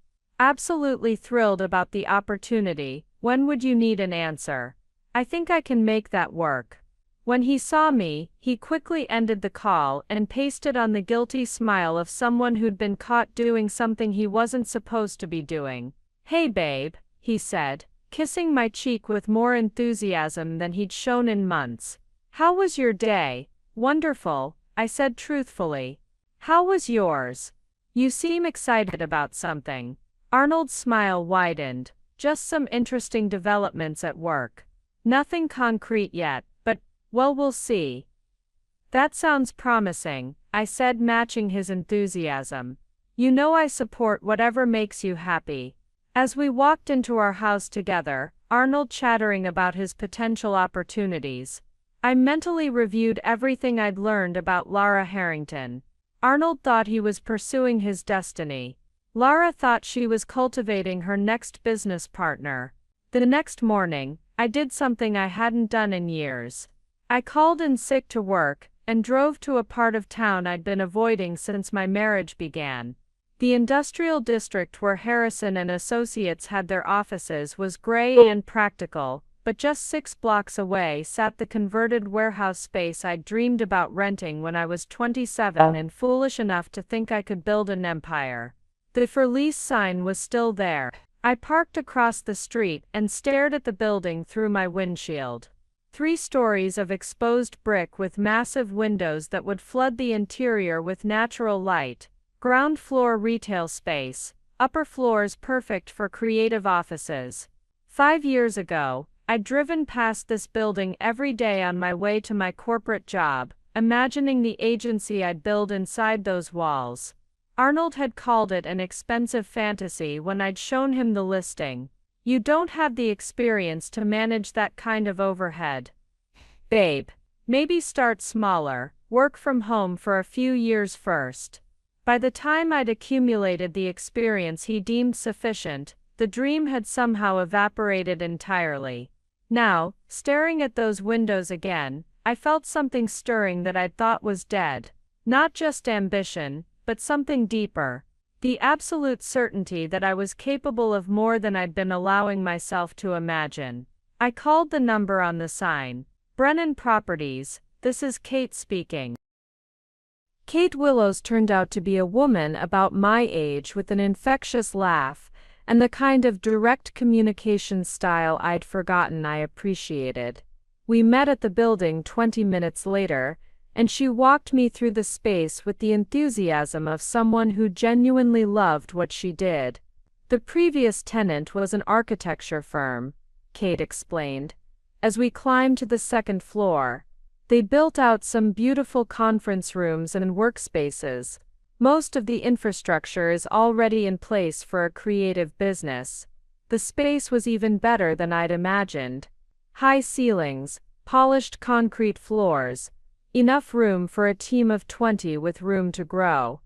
Absolutely thrilled about the opportunity. When would you need an answer? I think I can make that work. When he saw me, he quickly ended the call and pasted on the guilty smile of someone who'd been caught doing something he wasn't supposed to be doing. Hey babe, he said, kissing my cheek with more enthusiasm than he'd shown in months. How was your day? Wonderful, I said truthfully. How was yours? You seem excited about something. Arnold's smile widened. Just some interesting developments at work. Nothing concrete yet, but, well, we'll see. That sounds promising, I said, matching his enthusiasm. You know I support whatever makes you happy. As we walked into our house together, Arnold chattering about his potential opportunities, I mentally reviewed everything I'd learned about Lara Harrington. Arnold thought he was pursuing his destiny. Lara thought she was cultivating her next business partner. The next morning, I did something I hadn't done in years. I called in sick to work and drove to a part of town I'd been avoiding since my marriage began. The industrial district where Harrison and Associates had their offices was gray and practical, but just 6 blocks away sat the converted warehouse space I'd dreamed about renting when I was 27 and foolish enough to think I could build an empire. The for lease sign was still there. I parked across the street and stared at the building through my windshield. 3 stories of exposed brick with massive windows that would flood the interior with natural light. Ground floor retail space, upper floors perfect for creative offices. 5 years ago, I'd driven past this building every day on my way to my corporate job, imagining the agency I'd build inside those walls. Arnold had called it an expensive fantasy when I'd shown him the listing. You don't have the experience to manage that kind of overhead. Babe, maybe start smaller, work from home for a few years first. By the time I'd accumulated the experience he deemed sufficient, the dream had somehow evaporated entirely. Now, staring at those windows again, I felt something stirring that I'd thought was dead. Not just ambition, but something deeper. The absolute certainty that I was capable of more than I'd been allowing myself to imagine. I called the number on the sign. Brennan Properties, this is Kate speaking. Kate Willows turned out to be a woman about my age with an infectious laugh, and the kind of direct communication style I'd forgotten I appreciated. We met at the building 20 minutes later, and she walked me through the space with the enthusiasm of someone who genuinely loved what she did. The previous tenant was an architecture firm, Kate explained. As we climbed to the 2nd floor, they built out some beautiful conference rooms and workspaces. Most of the infrastructure is already in place for a creative business. The space was even better than I'd imagined. High ceilings, polished concrete floors, enough room for a team of 20 with room to grow.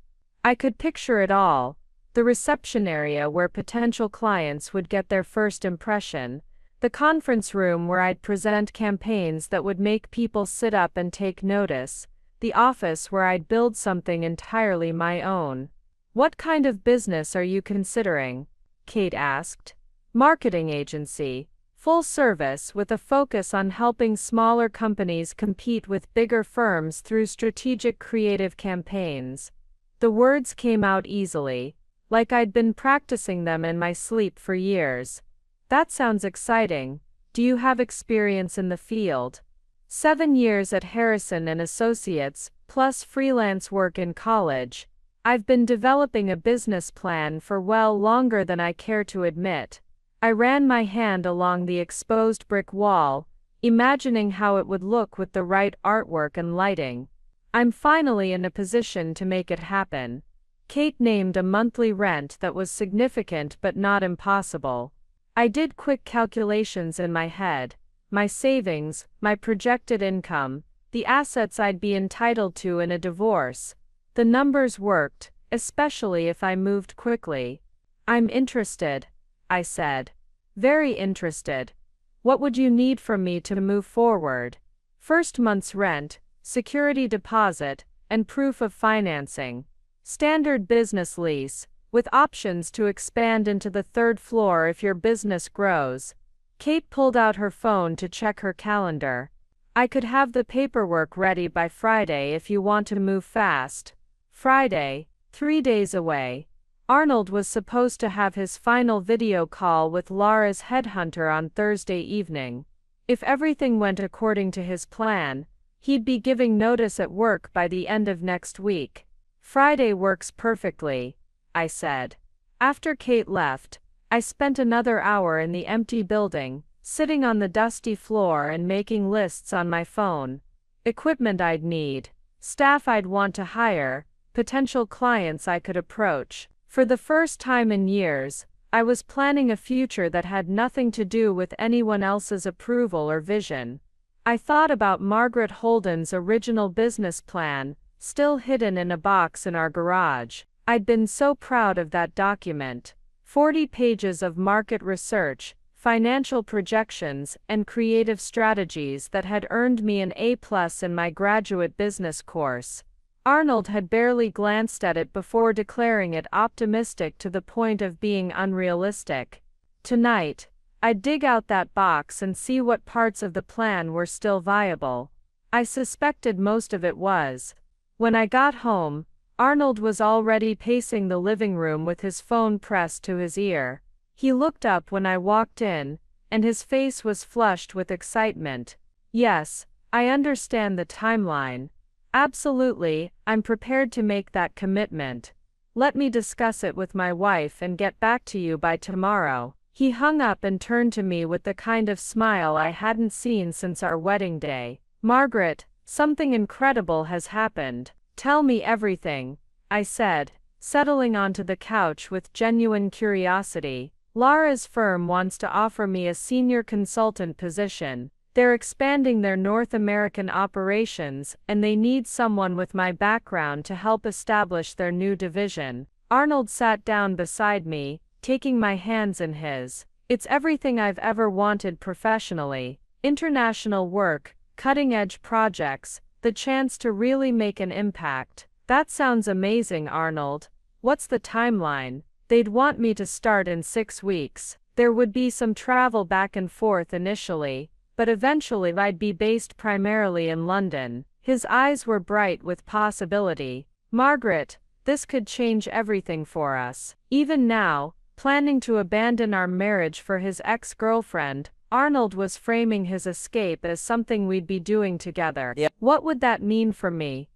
I could picture it all. The reception area where potential clients would get their first impression. The conference room where I'd present campaigns that would make people sit up and take notice. The office where I'd build something entirely my own. What kind of business are you considering? Kate asked. Marketing agency. Full service with a focus on helping smaller companies compete with bigger firms through strategic creative campaigns. The words came out easily, like I'd been practicing them in my sleep for years. That sounds exciting. Do you have experience in the field? 7 years at Harrison and Associates, plus freelance work in college. I've been developing a business plan for well longer than I care to admit. I ran my hand along the exposed brick wall, imagining how it would look with the right artwork and lighting. I'm finally in a position to make it happen. Kate named a monthly rent that was significant but not impossible. I did quick calculations in my head. My savings, my projected income, the assets I'd be entitled to in a divorce. The numbers worked, especially if I moved quickly. I'm interested, I said. Very interested. What would you need from me to move forward? First month's rent, security deposit, and proof of financing. Standard business lease, with options to expand into the third floor if your business grows. Kate pulled out her phone to check her calendar. I could have the paperwork ready by Friday if you want to move fast. Friday, 3 days away. Arnold was supposed to have his final video call with Laura's headhunter on Thursday evening. If everything went according to his plan, he'd be giving notice at work by the end of next week. Friday works perfectly, I said. After Kate left, I spent another hour in the empty building, sitting on the dusty floor and making lists on my phone. Equipment I'd need, staff I'd want to hire, potential clients I could approach. For the first time in years, I was planning a future that had nothing to do with anyone else's approval or vision. I thought about Margaret Holden's original business plan, still hidden in a box in our garage. I'd been so proud of that document. 40 pages of market research, financial projections, and creative strategies that had earned me an A+ in my graduate business course. Arnold had barely glanced at it before declaring it optimistic to the point of being unrealistic. Tonight, I'd dig out that box and see what parts of the plan were still viable. I suspected most of it was. When I got home, Arnold was already pacing the living room with his phone pressed to his ear. He looked up when I walked in, and his face was flushed with excitement. Yes, I understand the timeline. Absolutely, I'm prepared to make that commitment. Let me discuss it with my wife and get back to you by tomorrow. He hung up and turned to me with the kind of smile I hadn't seen since our wedding day. Margaret, something incredible has happened. Tell me everything, I said, settling onto the couch with genuine curiosity. Laura's firm wants to offer me a senior consultant position. They're expanding their North American operations, and they need someone with my background to help establish their new division. Arnold sat down beside me, taking my hands in his. It's everything I've ever wanted professionally. International work, cutting-edge projects, the chance to really make an impact. That sounds amazing, Arnold. What's the timeline? They'd want me to start in 6 weeks. There would be some travel back and forth initially, but eventually I'd be based primarily in London. His eyes were bright with possibility. Margaret, this could change everything for us. Even now, planning to abandon our marriage for his ex-girlfriend, Arnold was framing his escape as something we'd be doing together. Yep. What would that mean for me?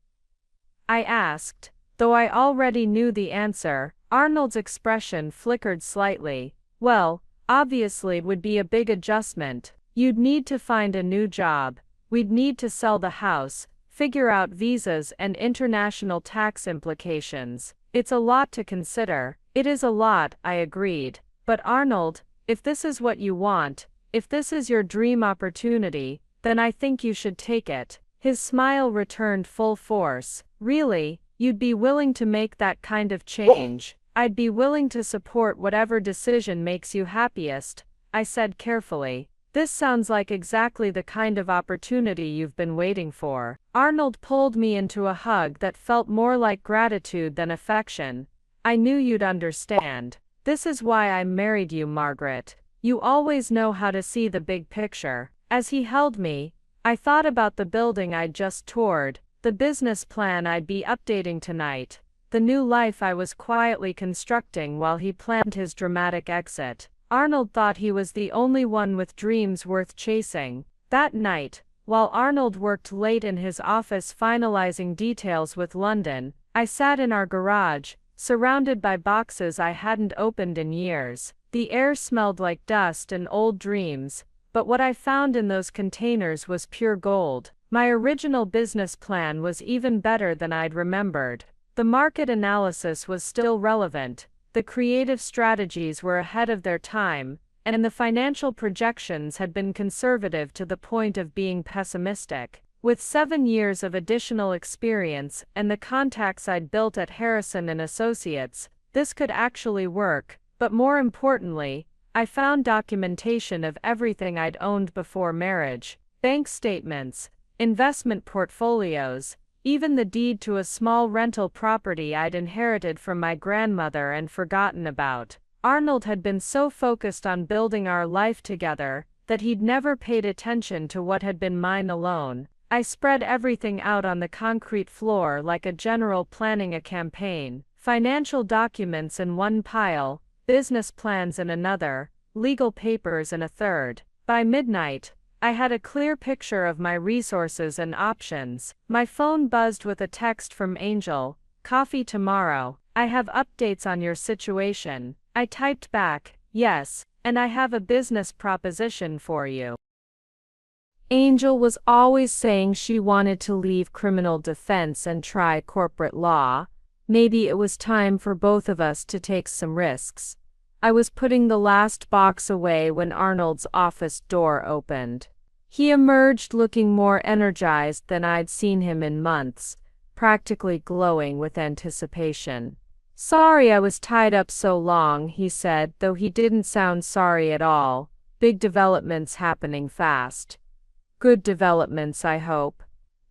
I asked. Though I already knew the answer, Arnold's expression flickered slightly. Well, obviously it would be a big adjustment. You'd need to find a new job. We'd need to sell the house, figure out visas and international tax implications. It's a lot to consider. It is a lot, I agreed. But Arnold, if this is what you want, if this is your dream opportunity, then I think you should take it. His smile returned full force. Really, you'd be willing to make that kind of change? I'd be willing to support whatever decision makes you happiest, I said carefully. This sounds like exactly the kind of opportunity you've been waiting for. Arnold pulled me into a hug that felt more like gratitude than affection. I knew you'd understand. This is why I married you, Margaret. You always know how to see the big picture. As he held me, I thought about the building I'd just toured, the business plan I'd be updating tonight, the new life I was quietly constructing while he planned his dramatic exit. Arnold thought he was the only one with dreams worth chasing. That night, while Arnold worked late in his office finalizing details with London, I sat in our garage, surrounded by boxes I hadn't opened in years. The air smelled like dust and old dreams, but what I found in those containers was pure gold. My original business plan was even better than I'd remembered. The market analysis was still relevant, the creative strategies were ahead of their time, and the financial projections had been conservative to the point of being pessimistic. With 7 years of additional experience and the contacts I'd built at Harrison & Associates, this could actually work, but more importantly, I found documentation of everything I'd owned before marriage: bank statements, investment portfolios, Even the deed to a small rental property I'd inherited from my grandmother and forgotten about. Arnold had been so focused on building our life together that he'd never paid attention to what had been mine alone. I spread everything out on the concrete floor like a general planning a campaign, financial documents in one pile, business plans in another, legal papers in a third. By midnight, I had a clear picture of my resources and options. My phone buzzed with a text from Angel. "Coffee tomorrow. I have updates on your situation." I typed back, "Yes, and I have a business proposition for you." Angel was always saying she wanted to leave criminal defense and try corporate law. Maybe it was time for both of us to take some risks. I was putting the last box away when Arnold's office door opened. He emerged looking more energized than I'd seen him in months, practically glowing with anticipation. "Sorry I was tied up so long," he said, though he didn't sound sorry at all. "Big developments happening fast." "Good developments, I hope."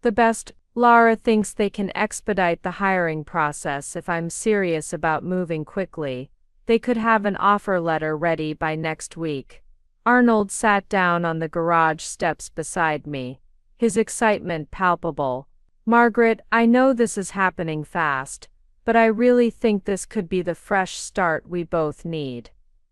"The best. Lara thinks they can expedite the hiring process if I'm serious about moving quickly. They could have an offer letter ready by next week." Arnold sat down on the garage steps beside me, his excitement palpable. "Margaret, I know this is happening fast, but I really think this could be the fresh start we both need."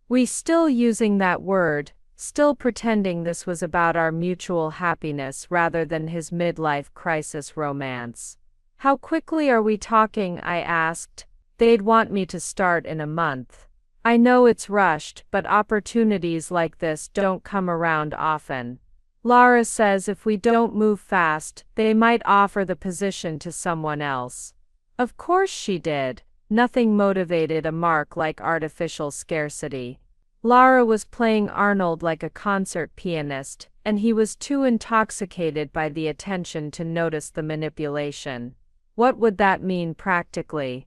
We still using that word, still pretending this was about our mutual happiness rather than his midlife crisis romance. "How quickly are we talking?" I asked. "They'd want me to start in a month." "I know it's rushed, but opportunities like this don't come around often. Lara says if we don't move fast, they might offer the position to someone else." Of course she did. Nothing motivated a mark like artificial scarcity. Lara was playing Arnold like a concert pianist, and he was too intoxicated by the attention to notice the manipulation. "What would that mean practically?"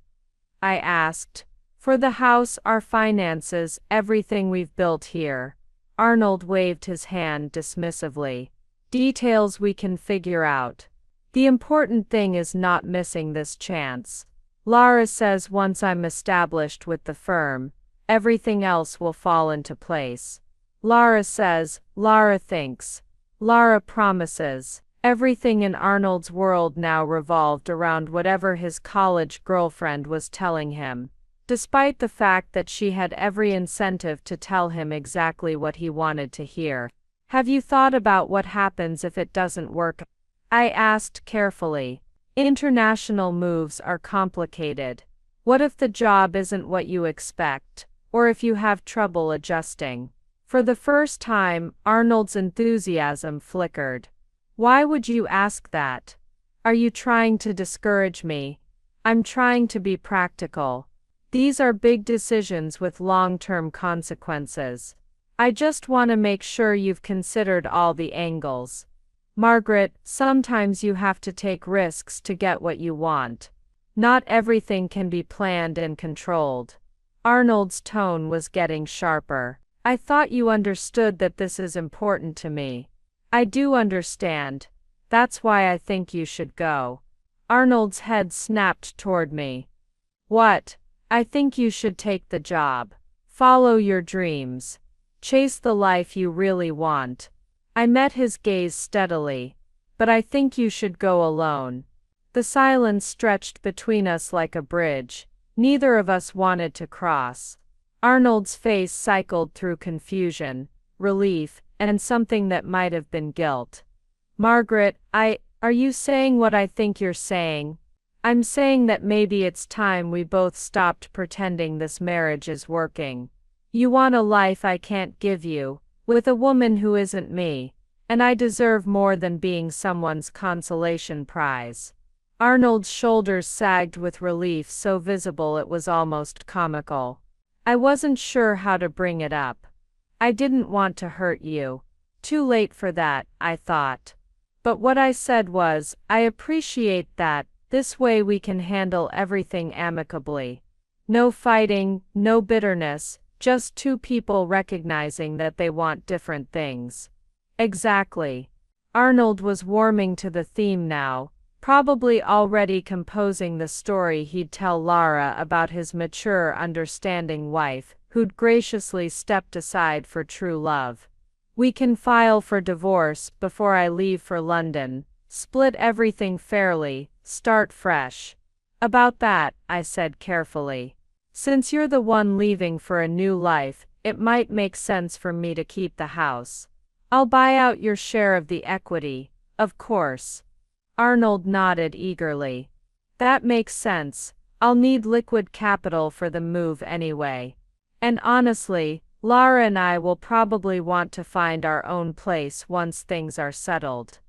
I asked. "For the house, our finances, everything we've built here." Arnold waved his hand dismissively. "Details we can figure out. The important thing is not missing this chance. Lara says once I'm established with the firm, everything else will fall into place." Lara says, Lara thinks, Lara promises. Everything in Arnold's world now revolved around whatever his college girlfriend was telling him, despite the fact that she had every incentive to tell him exactly what he wanted to hear. "Have you thought about what happens if it doesn't work?" I asked carefully. "International moves are complicated. What if the job isn't what you expect, or if you have trouble adjusting?" For the first time, Arnold's enthusiasm flickered. "Why would you ask that? Are you trying to discourage me?" "I'm trying to be practical. These are big decisions with long-term consequences. I just want to make sure you've considered all the angles. Margaret, sometimes you have to take risks to get what you want. Not everything can be planned and controlled." Arnold's tone was getting sharper. "I thought you understood that this is important to me." "I do understand. That's why I think you should go." Arnold's head snapped toward me. "What?" "I think you should take the job. Follow your dreams. Chase the life you really want." I met his gaze steadily. "But I think you should go alone." The silence stretched between us like a bridge. Neither of us wanted to cross. Arnold's face cycled through confusion, relief, and something that might have been guilt. "Margaret, are you saying what I think you're saying?" "I'm saying that maybe it's time we both stopped pretending this marriage is working. You want a life I can't give you, with a woman who isn't me, and I deserve more than being someone's consolation prize." Arnold's shoulders sagged with relief so visible it was almost comical. I wasn't sure how to bring it up. I didn't want to hurt you. Too late for that, I thought. But what I said was, I appreciate that. This way we can handle everything amicably. No fighting, no bitterness, just two people recognizing that they want different things. Exactly. Arnold was warming to the theme now, probably already composing the story he'd tell Lara about his mature, understanding wife, who'd graciously stepped aside for true love. We can file for divorce before I leave for London, split everything fairly, start fresh. About that, I said carefully. Since you're the one leaving for a new life, it might make sense for me to keep the house. I'll buy out your share of the equity, of course. Arnold nodded eagerly. That makes sense. I'll need liquid capital for the move anyway. And honestly, Lara and I will probably want to find our own place once things are settled.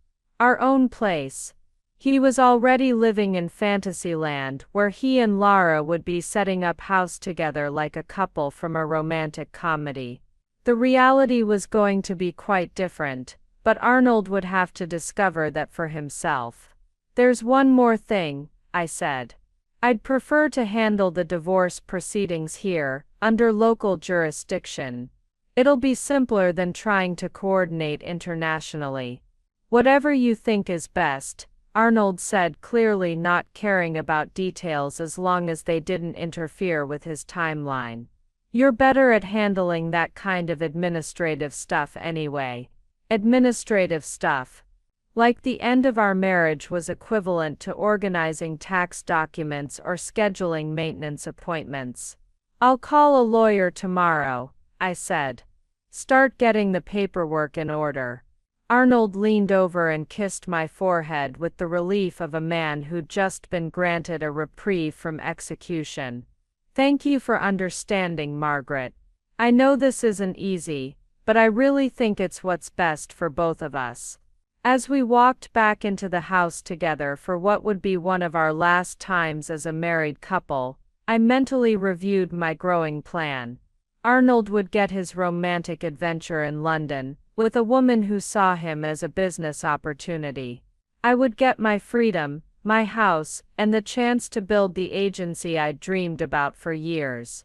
Our own place. He was already living in Fantasyland, where he and Lara would be setting up house together like a couple from a romantic comedy. The reality was going to be quite different, but Arnold would have to discover that for himself. There's one more thing, I said. I'd prefer to handle the divorce proceedings here, under local jurisdiction. It'll be simpler than trying to coordinate internationally. Whatever you think is best, Arnold said, clearly not caring about details as long as they didn't interfere with his timeline. You're better at handling that kind of administrative stuff anyway. Administrative stuff. Like the end of our marriage was equivalent to organizing tax documents or scheduling maintenance appointments. I'll call a lawyer tomorrow, I said. Start getting the paperwork in order. Arnold leaned over and kissed my forehead with the relief of a man who'd just been granted a reprieve from execution. Thank you for understanding, Margaret. I know this isn't easy, but I really think it's what's best for both of us. As we walked back into the house together for what would be one of our last times as a married couple, I mentally reviewed my growing plan. Arnold would get his romantic adventure in London, with a woman who saw him as a business opportunity. I would get my freedom, my house, and the chance to build the agency I'd dreamed about for years.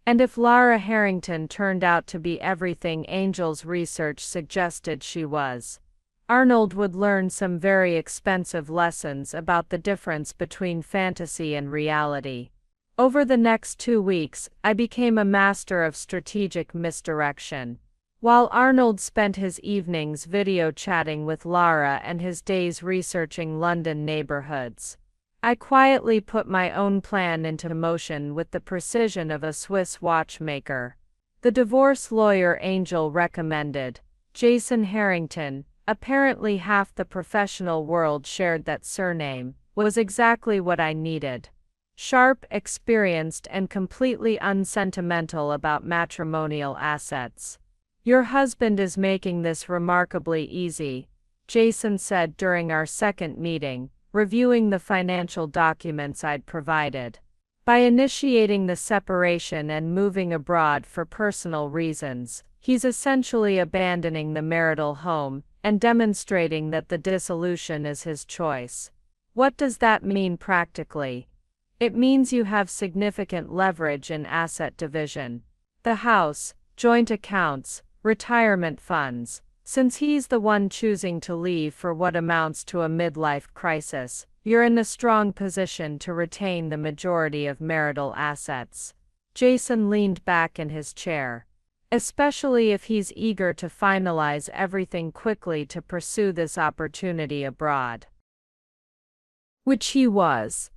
And if Lara Harrington turned out to be everything Angel's research suggested she was, Arnold would learn some very expensive lessons about the difference between fantasy and reality. Over the next 2 weeks, I became a master of strategic misdirection. While Arnold spent his evenings video chatting with Lara and his days researching London neighborhoods, I quietly put my own plan into motion with the precision of a Swiss watchmaker. The divorce lawyer Angel recommended, Jason Harrington, apparently half the professional world shared that surname, was exactly what I needed. Sharp, experienced, and completely unsentimental about matrimonial assets. Your husband is making this remarkably easy, Jason said during our second meeting, reviewing the financial documents I'd provided. By initiating the separation and moving abroad for personal reasons, he's essentially abandoning the marital home and demonstrating that the dissolution is his choice. What does that mean practically? It means you have significant leverage in asset division. The house, joint accounts, retirement funds. Since he's the one choosing to leave for what amounts to a midlife crisis, you're in a strong position to retain the majority of marital assets. Jason leaned back in his chair. Especially if he's eager to finalize everything quickly to pursue this opportunity abroad. Which he was.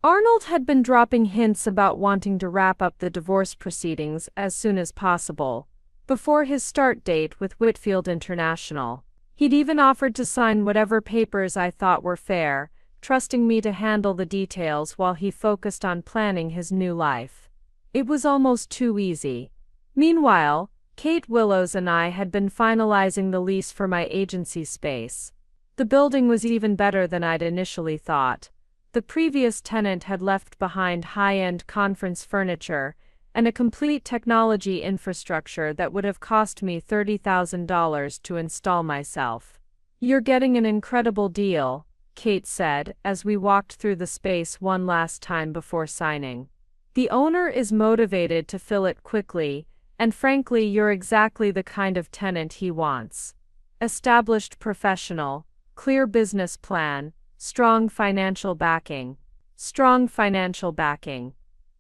Arnold had been dropping hints about wanting to wrap up the divorce proceedings as soon as possible, before his start date with Whitfield International. He'd even offered to sign whatever papers I thought were fair, trusting me to handle the details while he focused on planning his new life. It was almost too easy. Meanwhile, Kate Willows and I had been finalizing the lease for my agency space. The building was even better than I'd initially thought. The previous tenant had left behind high-end conference furniture and a complete technology infrastructure that would have cost me $30,000 to install myself. You're getting an incredible deal, Kate said, as we walked through the space one last time before signing. The owner is motivated to fill it quickly, and frankly, you're exactly the kind of tenant he wants. Established professional, clear business plan, Strong financial backing. Strong financial backing.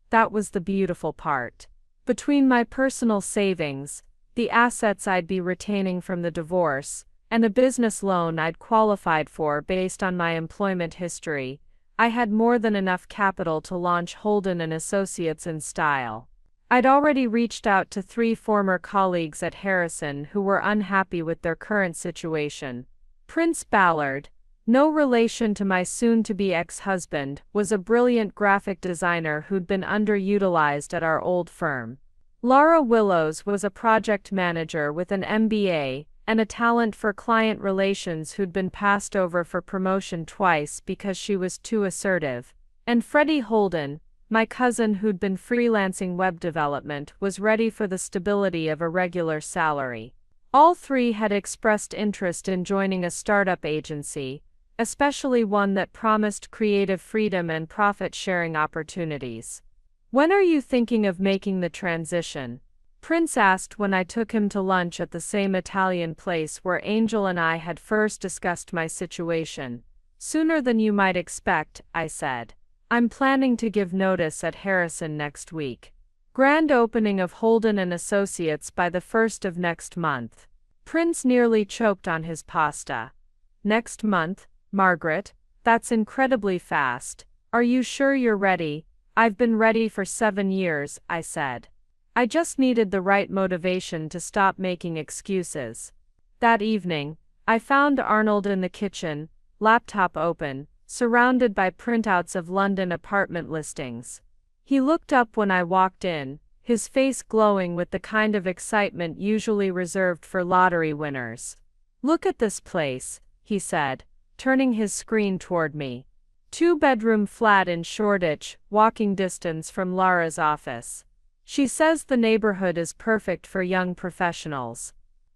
That was the beautiful part. Between my personal savings, the assets I'd be retaining from the divorce, and a business loan I'd qualified for based on my employment history, I had more than enough capital to launch Holden and Associates in style. I'd already reached out to 3 former colleagues at Harrison who were unhappy with their current situation. Prince Ballard, no relation to my soon-to-be ex-husband, was a brilliant graphic designer who'd been underutilized at our old firm. Laura Willows was a project manager with an MBA and a talent for client relations who'd been passed over for promotion twice because she was too assertive. And Freddie Holden, my cousin who'd been freelancing web development, was ready for the stability of a regular salary. All 3 had expressed interest in joining a startup agency, especially one that promised creative freedom and profit-sharing opportunities. "When are you thinking of making the transition?" Prince asked when I took him to lunch at the same Italian place where Angel and I had first discussed my situation. "Sooner than you might expect," I said. "I'm planning to give notice at Harrison next week. Grand opening of Holden and Associates by the 1st of next month." Prince nearly choked on his pasta. "Next month, Margaret? That's incredibly fast. Are you sure you're ready?" "I've been ready for 7 years," I said. I just needed the right motivation to stop making excuses. That evening, I found Arnold in the kitchen, laptop open, surrounded by printouts of London apartment listings. He looked up when I walked in, his face glowing with the kind of excitement usually reserved for lottery winners. "Look at this place," he said, turning his screen toward me. 2-bedroom flat in Shoreditch, walking distance from Laura's office. She says the neighborhood is perfect for young professionals.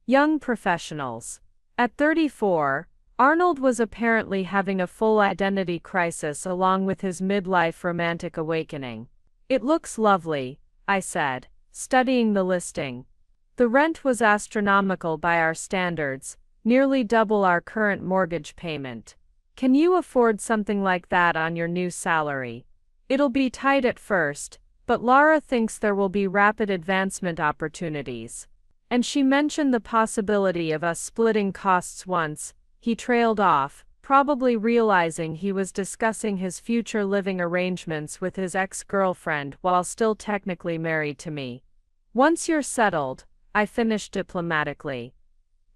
Young professionals. At 34, Arnold was apparently having a full identity crisis along with his midlife romantic awakening. "It looks lovely," I said, studying the listing. The rent was astronomical by our standards, nearly double our current mortgage payment. "Can you afford something like that on your new salary?" "It'll be tight at first, but Laura thinks there will be rapid advancement opportunities. And she mentioned the possibility of us splitting costs once." He trailed off, probably realizing he was discussing his future living arrangements with his ex-girlfriend while still technically married to me. "Once you're settled," I finished diplomatically.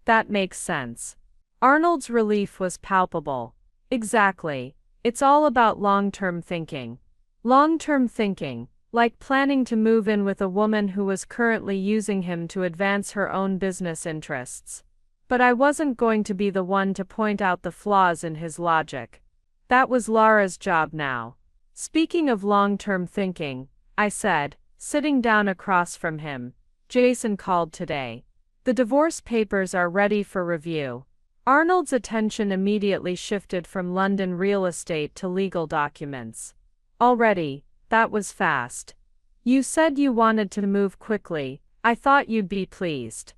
"That makes sense." Arnold's relief was palpable. "Exactly. It's all about long-term thinking." Long-term thinking. Like planning to move in with a woman who was currently using him to advance her own business interests. But I wasn't going to be the one to point out the flaws in his logic. That was Laura's job now. "Speaking of long-term thinking," I said, sitting down across from him, "Jason called today. The divorce papers are ready for review." Arnold's attention immediately shifted from London real estate to legal documents. "Already? That was fast. You said you wanted to move quickly. I thought you'd be pleased."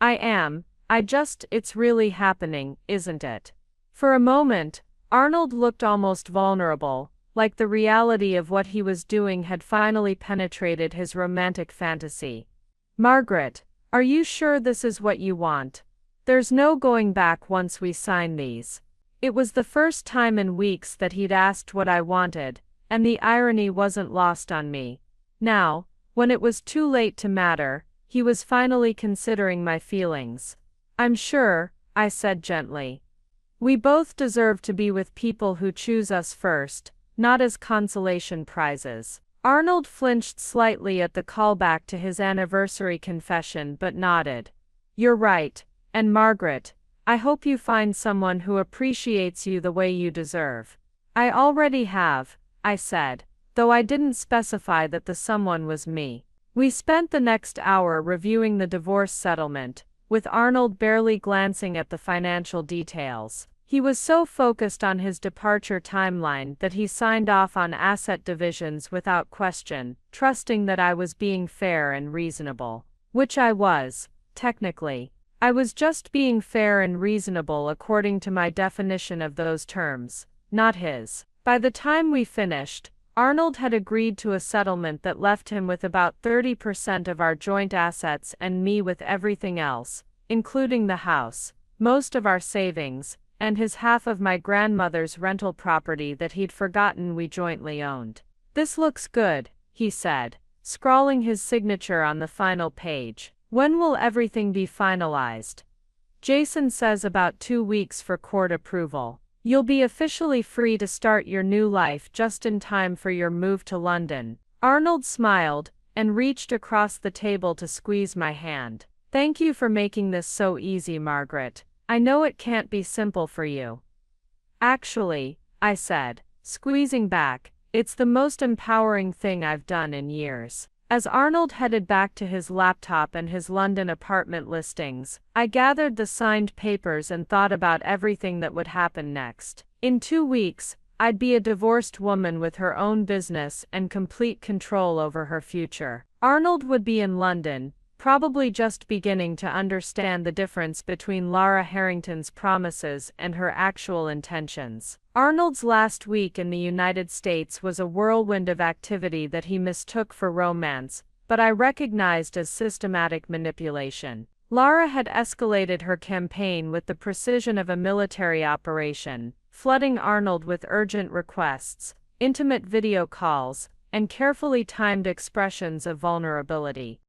"I am. It's really happening, isn't it?" For a moment, Arnold looked almost vulnerable, like the reality of what he was doing had finally penetrated his romantic fantasy. "Margaret, are you sure this is what you want? There's no going back once we sign these." It was the first time in weeks that he'd asked what I wanted, and the irony wasn't lost on me. Now, when it was too late to matter, he was finally considering my feelings. "I'm sure," I said gently. "We both deserve to be with people who choose us first, not as consolation prizes." Arnold flinched slightly at the callback to his anniversary confession but nodded. "You're right, and Margaret, I hope you find someone who appreciates you the way you deserve." "I already have," I said, though I didn't specify that the someone was me. We spent the next hour reviewing the divorce settlement, with Arnold barely glancing at the financial details. He was so focused on his departure timeline that he signed off on asset divisions without question, trusting that I was being fair and reasonable. Which I was, technically. I was just being fair and reasonable according to my definition of those terms. not his. By the time we finished, Arnold had agreed to a settlement that left him with about 30% of our joint assets and me with everything else, including the house, most of our savings, and his half of my grandmother's rental property that he'd forgotten we jointly owned. "This looks good," he said, scrawling his signature on the final page. "When will everything be finalized?" "Jason says about 2 weeks for court approval. You'll be officially free to start your new life just in time for your move to London." Arnold smiled and reached across the table to squeeze my hand. "Thank you for making this so easy, Margaret. I know it can't be simple for you." "Actually," I said, squeezing back, "it's the most empowering thing I've done in years." As Arnold headed back to his laptop and his London apartment listings, I gathered the signed papers and thought about everything that would happen next. In 2 weeks, I'd be a divorced woman with her own business and complete control over her future. Arnold would be in London, probably just beginning to understand the difference between Lara Harrington's promises and her actual intentions. Arnold's last week in the United States was a whirlwind of activity that he mistook for romance, but I recognized as systematic manipulation. Lara had escalated her campaign with the precision of a military operation, flooding Arnold with urgent requests, intimate video calls, and carefully timed expressions of vulnerability.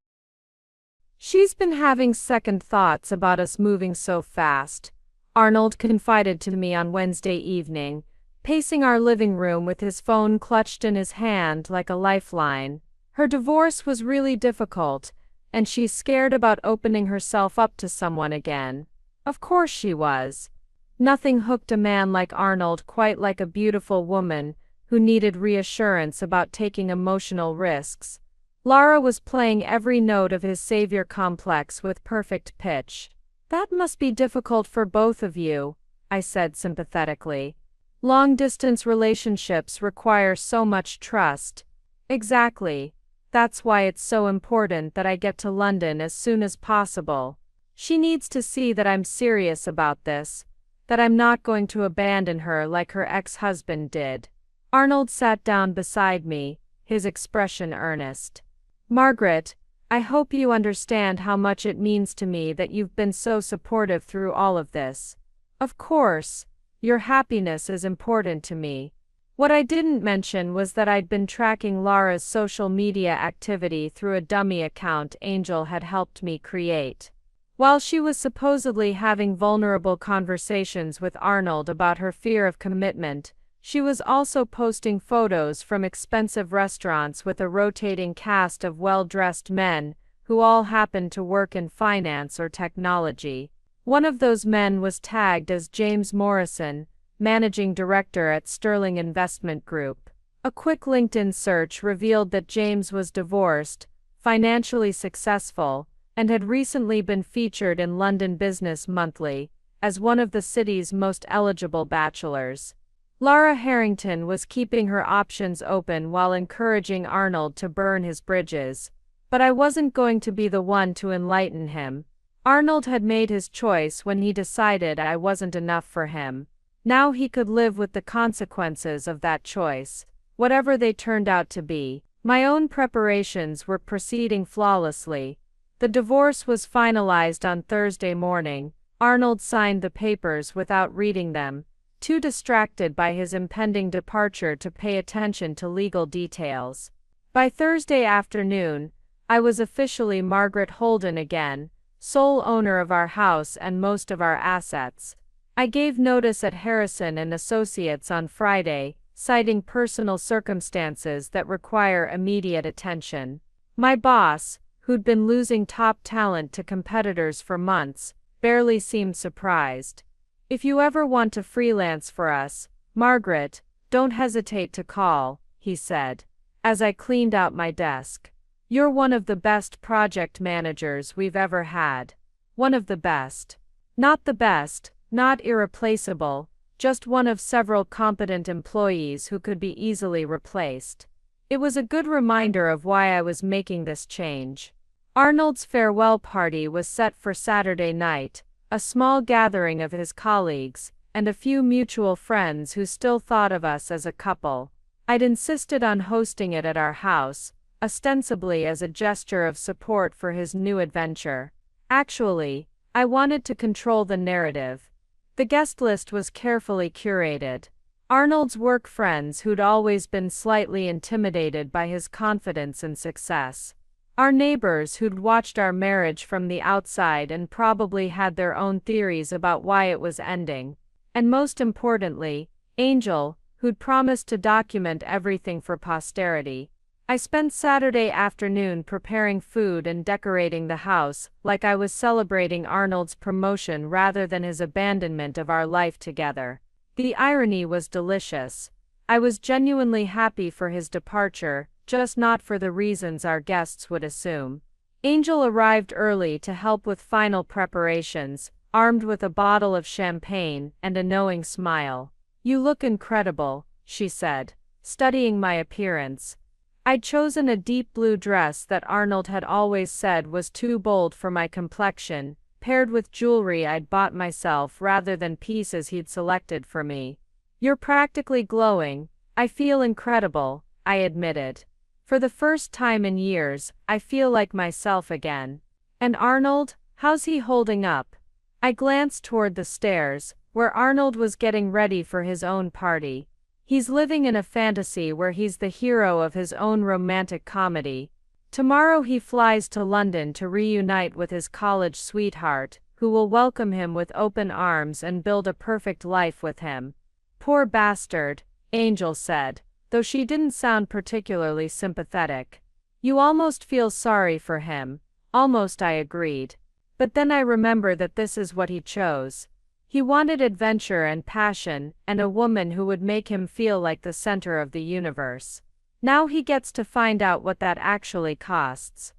"She's been having second thoughts about us moving so fast," Arnold confided to me on Wednesday evening, pacing our living room with his phone clutched in his hand like a lifeline. "Her divorce was really difficult, and she's scared about opening herself up to someone again." Of course she was. Nothing hooked a man like Arnold quite like a beautiful woman who needed reassurance about taking emotional risks. Lara was playing every note of his savior complex with perfect pitch. "That must be difficult for both of you," I said sympathetically. "Long-distance relationships require so much trust." "Exactly. That's why it's so important that I get to London as soon as possible. She needs to see that I'm serious about this, that I'm not going to abandon her like her ex-husband did." Arnold sat down beside me, his expression earnest. "Margaret, I hope you understand how much it means to me that you've been so supportive through all of this. Of course, your happiness is important to me." What I didn't mention was that I'd been tracking Lara's social media activity through a dummy account Angel had helped me create. While she was supposedly having vulnerable conversations with Arnold about her fear of commitment, she was also posting photos from expensive restaurants with a rotating cast of well-dressed men, who all happened to work in finance or technology. One of those men was tagged as James Morrison, managing director at Sterling Investment Group. A quick LinkedIn search revealed that James was divorced, financially successful, and had recently been featured in London Business Monthly as one of the city's most eligible bachelors. Lara Harrington was keeping her options open while encouraging Arnold to burn his bridges. But I wasn't going to be the one to enlighten him. Arnold had made his choice when he decided I wasn't enough for him. Now he could live with the consequences of that choice, whatever they turned out to be. My own preparations were proceeding flawlessly. The divorce was finalized on Thursday morning. Arnold signed the papers without reading them, too distracted by his impending departure to pay attention to legal details. By Thursday afternoon, I was officially Margaret Holden again, sole owner of our house and most of our assets. I gave notice at Harrison and Associates on Friday, citing personal circumstances that require immediate attention. My boss, who'd been losing top talent to competitors for months, barely seemed surprised. "If you ever want to freelance for us, Margaret, don't hesitate to call," he said, as I cleaned out my desk. "You're one of the best project managers we've ever had. One of the best. Not the best, not irreplaceable, just one of several competent employees who could be easily replaced." It was a good reminder of why I was making this change. Arnold's farewell party was set for Saturday night, a small gathering of his colleagues, and a few mutual friends who still thought of us as a couple. I'd insisted on hosting it at our house, ostensibly as a gesture of support for his new adventure. Actually, I wanted to control the narrative. The guest list was carefully curated. Arnold's work friends who'd always been slightly intimidated by his confidence and success. Our neighbors who'd watched our marriage from the outside and probably had their own theories about why it was ending. And most importantly, Angel, who'd promised to document everything for posterity. I spent Saturday afternoon preparing food and decorating the house, like I was celebrating Arnold's promotion rather than his abandonment of our life together. The irony was delicious. I was genuinely happy for his departure, just not for the reasons our guests would assume. Angel arrived early to help with final preparations, armed with a bottle of champagne and a knowing smile. "You look incredible," she said, studying my appearance. I'd chosen a deep blue dress that Arnold had always said was too bold for my complexion, paired with jewelry I'd bought myself rather than pieces he'd selected for me. "You're practically glowing." "I feel incredible," I admitted. "For the first time in years, I feel like myself again." "And Arnold, how's he holding up?" I glanced toward the stairs, where Arnold was getting ready for his own party. "He's living in a fantasy where he's the hero of his own romantic comedy. Tomorrow he flies to London to reunite with his college sweetheart, who will welcome him with open arms and build a perfect life with him." "Poor bastard," Angel said, though she didn't sound particularly sympathetic. "You almost feel sorry for him." "Almost," I agreed. But then I remember that this is what he chose. He wanted adventure and passion, and a woman who would make him feel like the center of the universe. Now he gets to find out what that actually costs.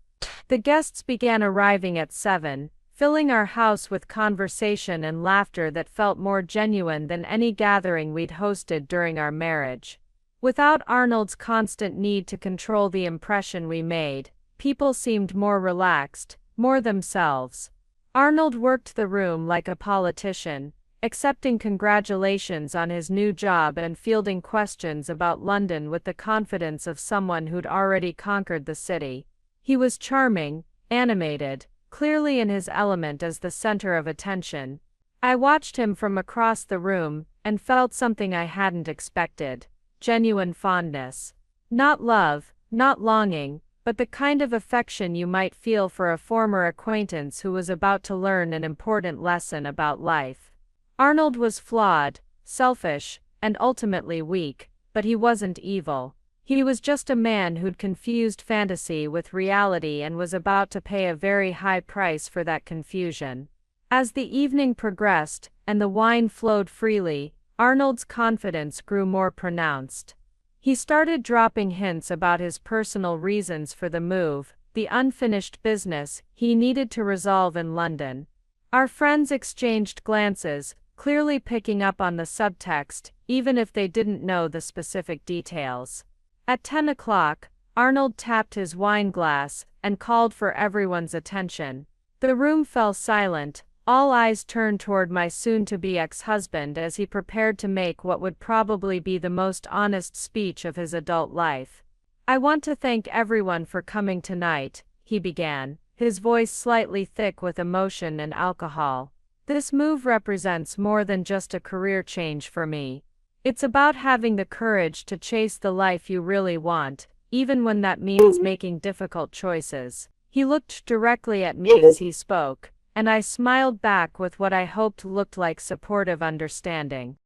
The guests began arriving at 7, filling our house with conversation and laughter that felt more genuine than any gathering we'd hosted during our marriage. Without Arnold's constant need to control the impression we made, people seemed more relaxed, more themselves. Arnold worked the room like a politician, accepting congratulations on his new job and fielding questions about London with the confidence of someone who'd already conquered the city. He was charming, animated, clearly in his element as the center of attention. I watched him from across the room, and felt something I hadn't expected: genuine fondness. Not love, not longing, but the kind of affection you might feel for a former acquaintance who was about to learn an important lesson about life. Arnold was flawed, selfish, and ultimately weak, but he wasn't evil. He was just a man who'd confused fantasy with reality and was about to pay a very high price for that confusion. As the evening progressed, and the wine flowed freely, Arnold's confidence grew more pronounced. He started dropping hints about his personal reasons for the move, the unfinished business he needed to resolve in London. Our friends exchanged glances, clearly picking up on the subtext, even if they didn't know the specific details. At 10 o'clock, Arnold tapped his wine glass and called for everyone's attention. The room fell silent. All eyes turned toward my soon-to-be ex-husband as he prepared to make what would probably be the most honest speech of his adult life. "I want to thank everyone for coming tonight," he began, his voice slightly thick with emotion and alcohol. "This move represents more than just a career change for me. It's about having the courage to chase the life you really want, even when that means making difficult choices." He looked directly at me as he spoke, and I smiled back with what I hoped looked like supportive understanding.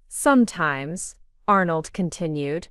"Sometimes," Arnold continued,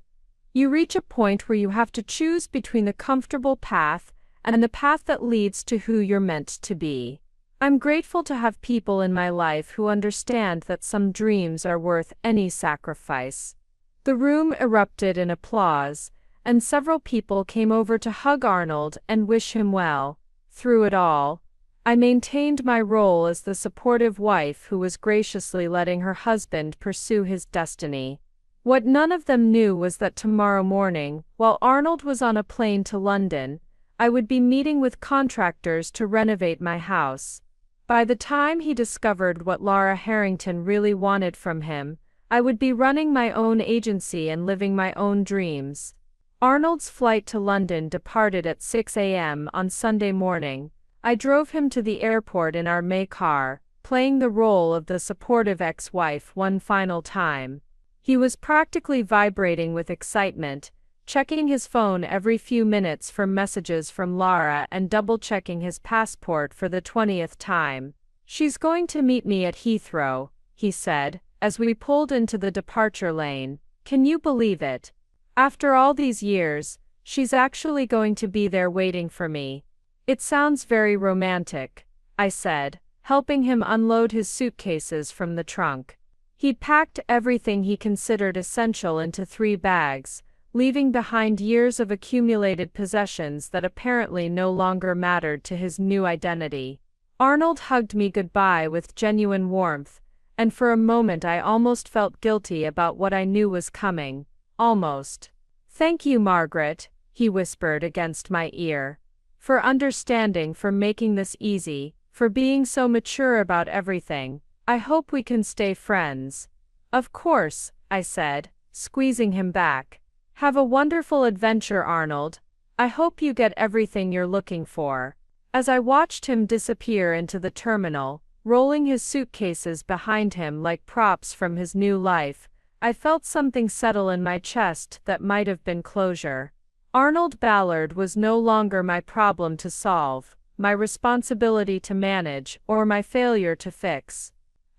"you reach a point where you have to choose between the comfortable path and the path that leads to who you're meant to be. I'm grateful to have people in my life who understand that some dreams are worth any sacrifice." The room erupted in applause, and several people came over to hug Arnold and wish him well. Through it all, I maintained my role as the supportive wife who was graciously letting her husband pursue his destiny. What none of them knew was that tomorrow morning, while Arnold was on a plane to London, I would be meeting with contractors to renovate my house. By the time he discovered what Laura Harrington really wanted from him, I would be running my own agency and living my own dreams. Arnold's flight to London departed at 6 a.m. on Sunday morning. I drove him to the airport in our May car, playing the role of the supportive ex-wife one final time. He was practically vibrating with excitement, checking his phone every few minutes for messages from Laura and double-checking his passport for the 20th time. "She's going to meet me at Heathrow," he said, as we pulled into the departure lane. "Can you believe it? After all these years, she's actually going to be there waiting for me." "It sounds very romantic," I said, helping him unload his suitcases from the trunk. He'd packed everything he considered essential into 3 bags, leaving behind years of accumulated possessions that apparently no longer mattered to his new identity. Arnold hugged me goodbye with genuine warmth, and for a moment I almost felt guilty about what I knew was coming. Almost. "Thank you, Margaret," he whispered against my ear. "For understanding, for making this easy, for being so mature about everything. I hope we can stay friends." "Of course," I said, squeezing him back. "Have a wonderful adventure, Arnold. I hope you get everything you're looking for." As I watched him disappear into the terminal, rolling his suitcases behind him like props from his new life, I felt something settle in my chest that might have been closure. Arnold Ballard was no longer my problem to solve, my responsibility to manage, or my failure to fix.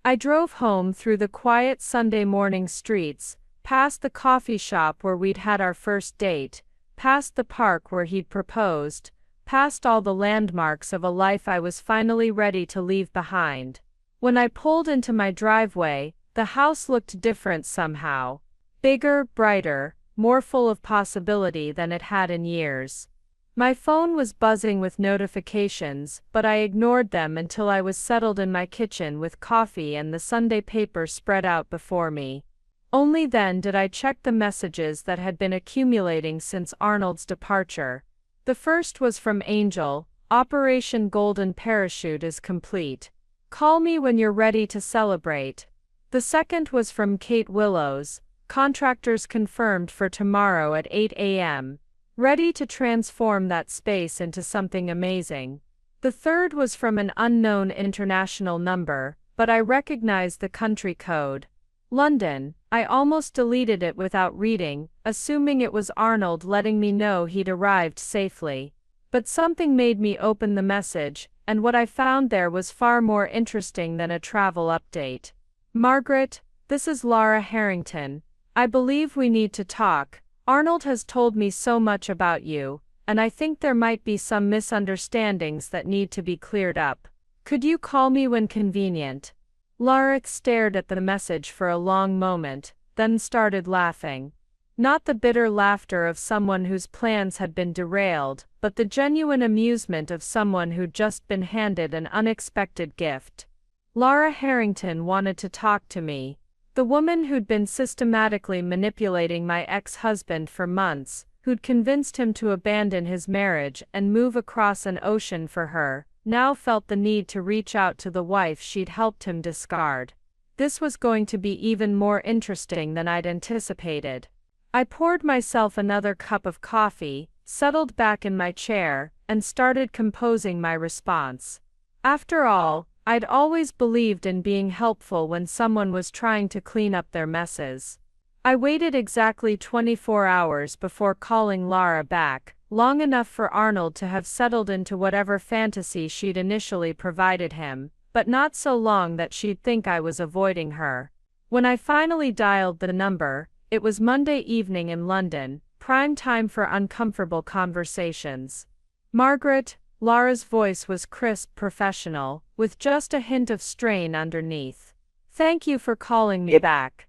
I drove home through the quiet Sunday morning streets, past the coffee shop where we'd had our first date, past the park where he'd proposed, past all the landmarks of a life I was finally ready to leave behind. When I pulled into my driveway, the house looked different somehow. Bigger, brighter, more full of possibility than it had in years. My phone was buzzing with notifications, but I ignored them until I was settled in my kitchen with coffee and the Sunday paper spread out before me. Only then did I check the messages that had been accumulating since Arnold's departure. The first was from Angel: "Operation Golden Parachute is complete. Call me when you're ready to celebrate." The second was from Kate Willows: "Contractors confirmed for tomorrow at 8 a.m. Ready to transform that space into something amazing." The third was from an unknown international number, but I recognized the country code. London. I almost deleted it without reading, assuming it was Arnold letting me know he'd arrived safely. But something made me open the message, and what I found there was far more interesting than a travel update. "Margaret, this is Laura Harrington. I believe we need to talk. Arnold has told me so much about you, and I think there might be some misunderstandings that need to be cleared up. Could you call me when convenient?" Laura stared at the message for a long moment, then started laughing. Not the bitter laughter of someone whose plans had been derailed, but the genuine amusement of someone who'd just been handed an unexpected gift. Laura Harrington wanted to talk to me. The woman who'd been systematically manipulating my ex-husband for months, who'd convinced him to abandon his marriage and move across an ocean for her, now felt the need to reach out to the wife she'd helped him discard. This was going to be even more interesting than I'd anticipated. I poured myself another cup of coffee, settled back in my chair, and started composing my response. After all, I'd always believed in being helpful when someone was trying to clean up their messes. I waited exactly 24 hours before calling Laura back, long enough for Arnold to have settled into whatever fantasy she'd initially provided him, but not so long that she'd think I was avoiding her. When I finally dialed the number, it was Monday evening in London, prime time for uncomfortable conversations. "Margaret," Laura's voice was crisp, professional, with just a hint of strain underneath. "Thank you for calling me back.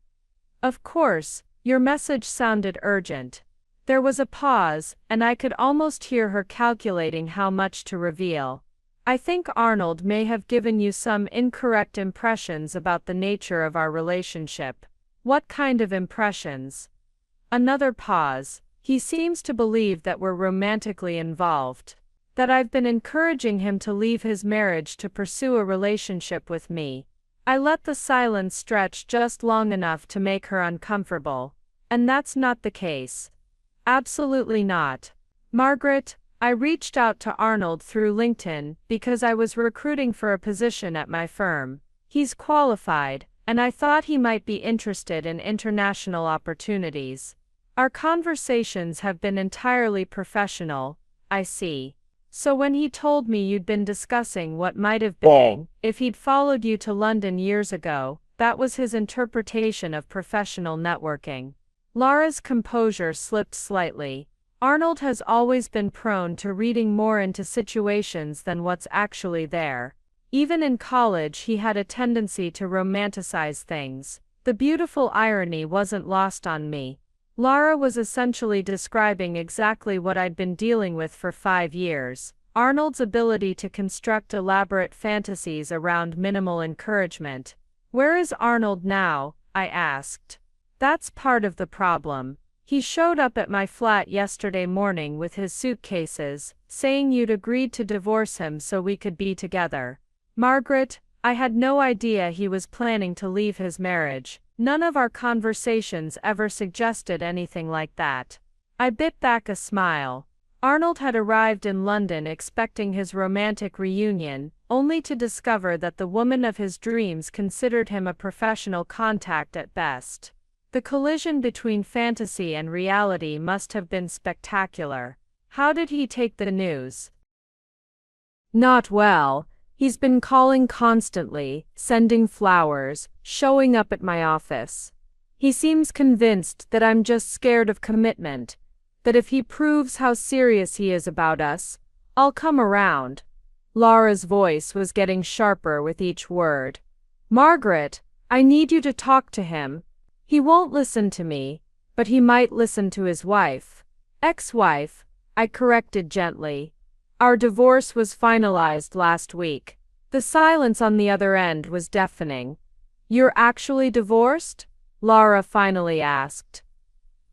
Of course, your message sounded urgent." There was a pause, and I could almost hear her calculating how much to reveal. "I think Arnold may have given you some incorrect impressions about the nature of our relationship." "What kind of impressions?" Another pause. "He seems to believe that we're romantically involved." That I've been encouraging him to leave his marriage to pursue a relationship with me. I let the silence stretch just long enough to make her uncomfortable. And that's not the case. Absolutely not. Margaret, I reached out to Arnold through LinkedIn because I was recruiting for a position at my firm. He's qualified, and I thought he might be interested in international opportunities. Our conversations have been entirely professional, I see. So when he told me you'd been discussing what might have been, if he'd followed you to London years ago, that was his interpretation of professional networking. Laura's composure slipped slightly. Arnold has always been prone to reading more into situations than what's actually there. Even in college he had a tendency to romanticize things. The beautiful irony wasn't lost on me. Laura was essentially describing exactly what I'd been dealing with for 5 years. Arnold's ability to construct elaborate fantasies around minimal encouragement. Where is Arnold now? I asked. That's part of the problem. He showed up at my flat yesterday morning with his suitcases, saying you'd agreed to divorce him so we could be together. Margaret, I had no idea he was planning to leave his marriage. None of our conversations ever suggested anything like that. I bit back a smile. Arnold had arrived in London expecting his romantic reunion, only to discover that the woman of his dreams considered him a professional contact at best. The collision between fantasy and reality must have been spectacular. How did he take the news? Not well. He's been calling constantly, sending flowers, showing up at my office. He seems convinced that I'm just scared of commitment, that if he proves how serious he is about us, I'll come around. Laura's voice was getting sharper with each word. Margaret, I need you to talk to him. He won't listen to me, but he might listen to his wife. Ex-wife, I corrected gently. Our divorce was finalized last week. The silence on the other end was deafening. You're actually divorced? Laura finally asked.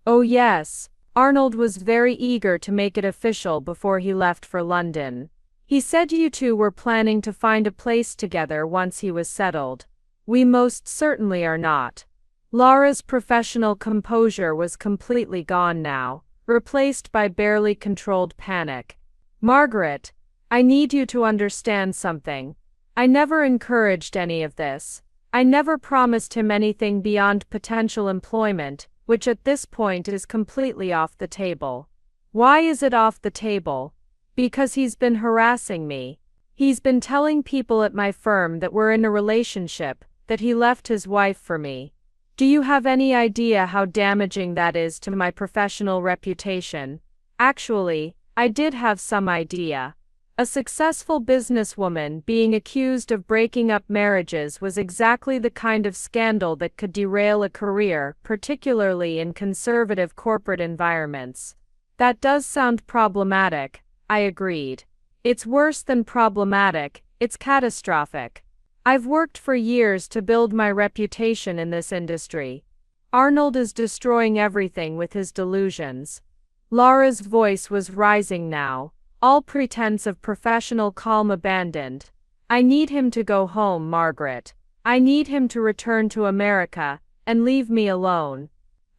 Oh yes. Arnold was very eager to make it official before he left for London. He said you two were planning to find a place together once he was settled. We most certainly are not. Laura's professional composure was completely gone now, replaced by barely controlled panic. Margaret, I need you to understand something. I never encouraged any of this. I never promised him anything beyond potential employment, which at this point is completely off the table. Why is it off the table? Because he's been harassing me. He's been telling people at my firm that we're in a relationship, that he left his wife for me. Do you have any idea how damaging that is to my professional reputation? Actually, I did have some idea. A successful businesswoman being accused of breaking up marriages was exactly the kind of scandal that could derail a career, particularly in conservative corporate environments. That does sound problematic, I agreed. It's worse than problematic, it's catastrophic. I've worked for years to build my reputation in this industry. Arnold is destroying everything with his delusions. Laura's voice was rising now, all pretense of professional calm abandoned. I need him to go home, Margaret. I need him to return to America, and leave me alone.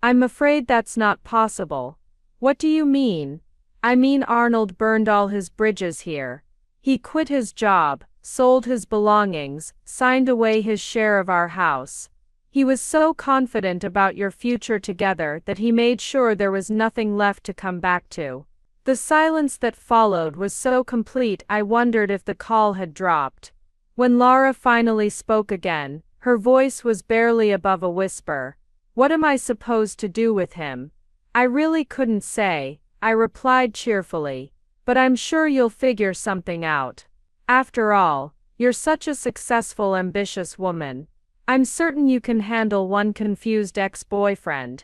I'm afraid that's not possible. What do you mean? I mean Arnold burned all his bridges here. He quit his job, sold his belongings, signed away his share of our house. He was so confident about your future together that he made sure there was nothing left to come back to. The silence that followed was so complete I wondered if the call had dropped. When Laura finally spoke again, her voice was barely above a whisper. What am I supposed to do with him? I really couldn't say, I replied cheerfully. But I'm sure you'll figure something out. After all, you're such a successful, ambitious woman. I'm certain you can handle one confused ex-boyfriend.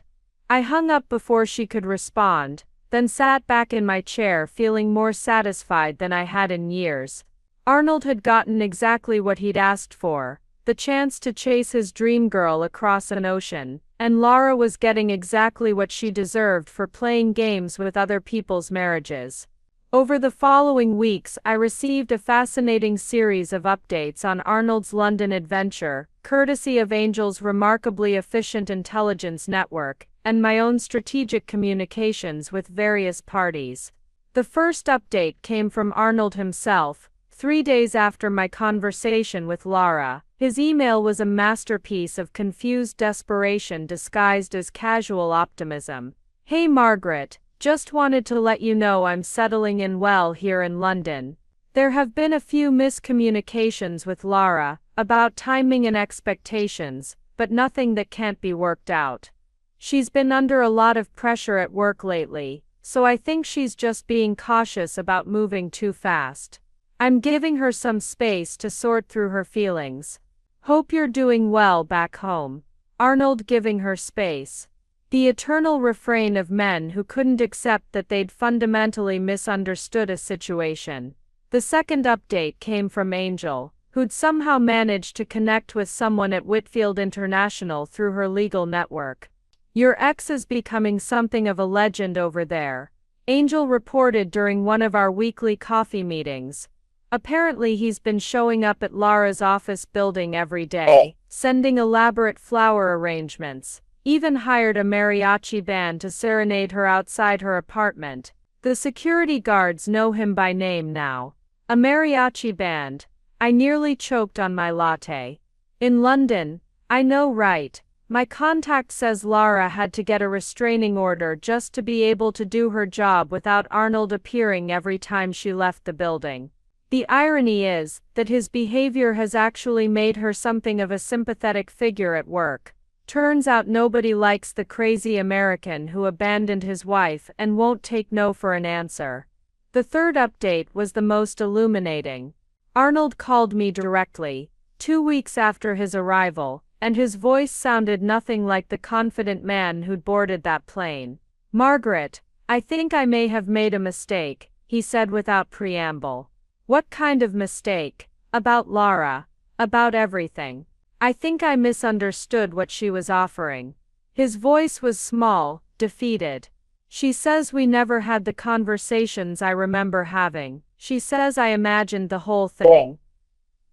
I hung up before she could respond, then sat back in my chair feeling more satisfied than I had in years. Arnold had gotten exactly what he'd asked for, the chance to chase his dream girl across an ocean, and Laura was getting exactly what she deserved for playing games with other people's marriages. Over the following weeks, I received a fascinating series of updates on Arnold's London adventure, courtesy of Angel's remarkably efficient intelligence network, and my own strategic communications with various parties. The first update came from Arnold himself, 3 days after my conversation with Lara. His email was a masterpiece of confused desperation disguised as casual optimism. "Hey Margaret, just wanted to let you know I'm settling in well here in London. There have been a few miscommunications with Lara, about timing and expectations, but nothing that can't be worked out. She's been under a lot of pressure at work lately, so I think she's just being cautious about moving too fast. I'm giving her some space to sort through her feelings. Hope you're doing well back home." Arnold giving her space. The eternal refrain of men who couldn't accept that they'd fundamentally misunderstood a situation. The second update came from Angel, who'd somehow managed to connect with someone at Whitfield International through her legal network. "Your ex is becoming something of a legend over there," Angel reported during one of our weekly coffee meetings. "Apparently he's been showing up at Lara's office building every day, sending elaborate flower arrangements. Even hired a mariachi band to serenade her outside her apartment. The security guards know him by name now." A mariachi band. I nearly choked on my latte. In London, I know, right? My contact says Lara had to get a restraining order just to be able to do her job without Arnold appearing every time she left the building. The irony is that his behavior has actually made her something of a sympathetic figure at work. Turns out nobody likes the crazy American who abandoned his wife and won't take no for an answer. The third update was the most illuminating. Arnold called me directly, 2 weeks after his arrival, and his voice sounded nothing like the confident man who'd boarded that plane. "Margaret, I think I may have made a mistake," he said without preamble. "What kind of mistake?" "About Lara. About everything. I think I misunderstood what she was offering." His voice was small, defeated. "She says we never had the conversations I remember having. She says I imagined the whole thing."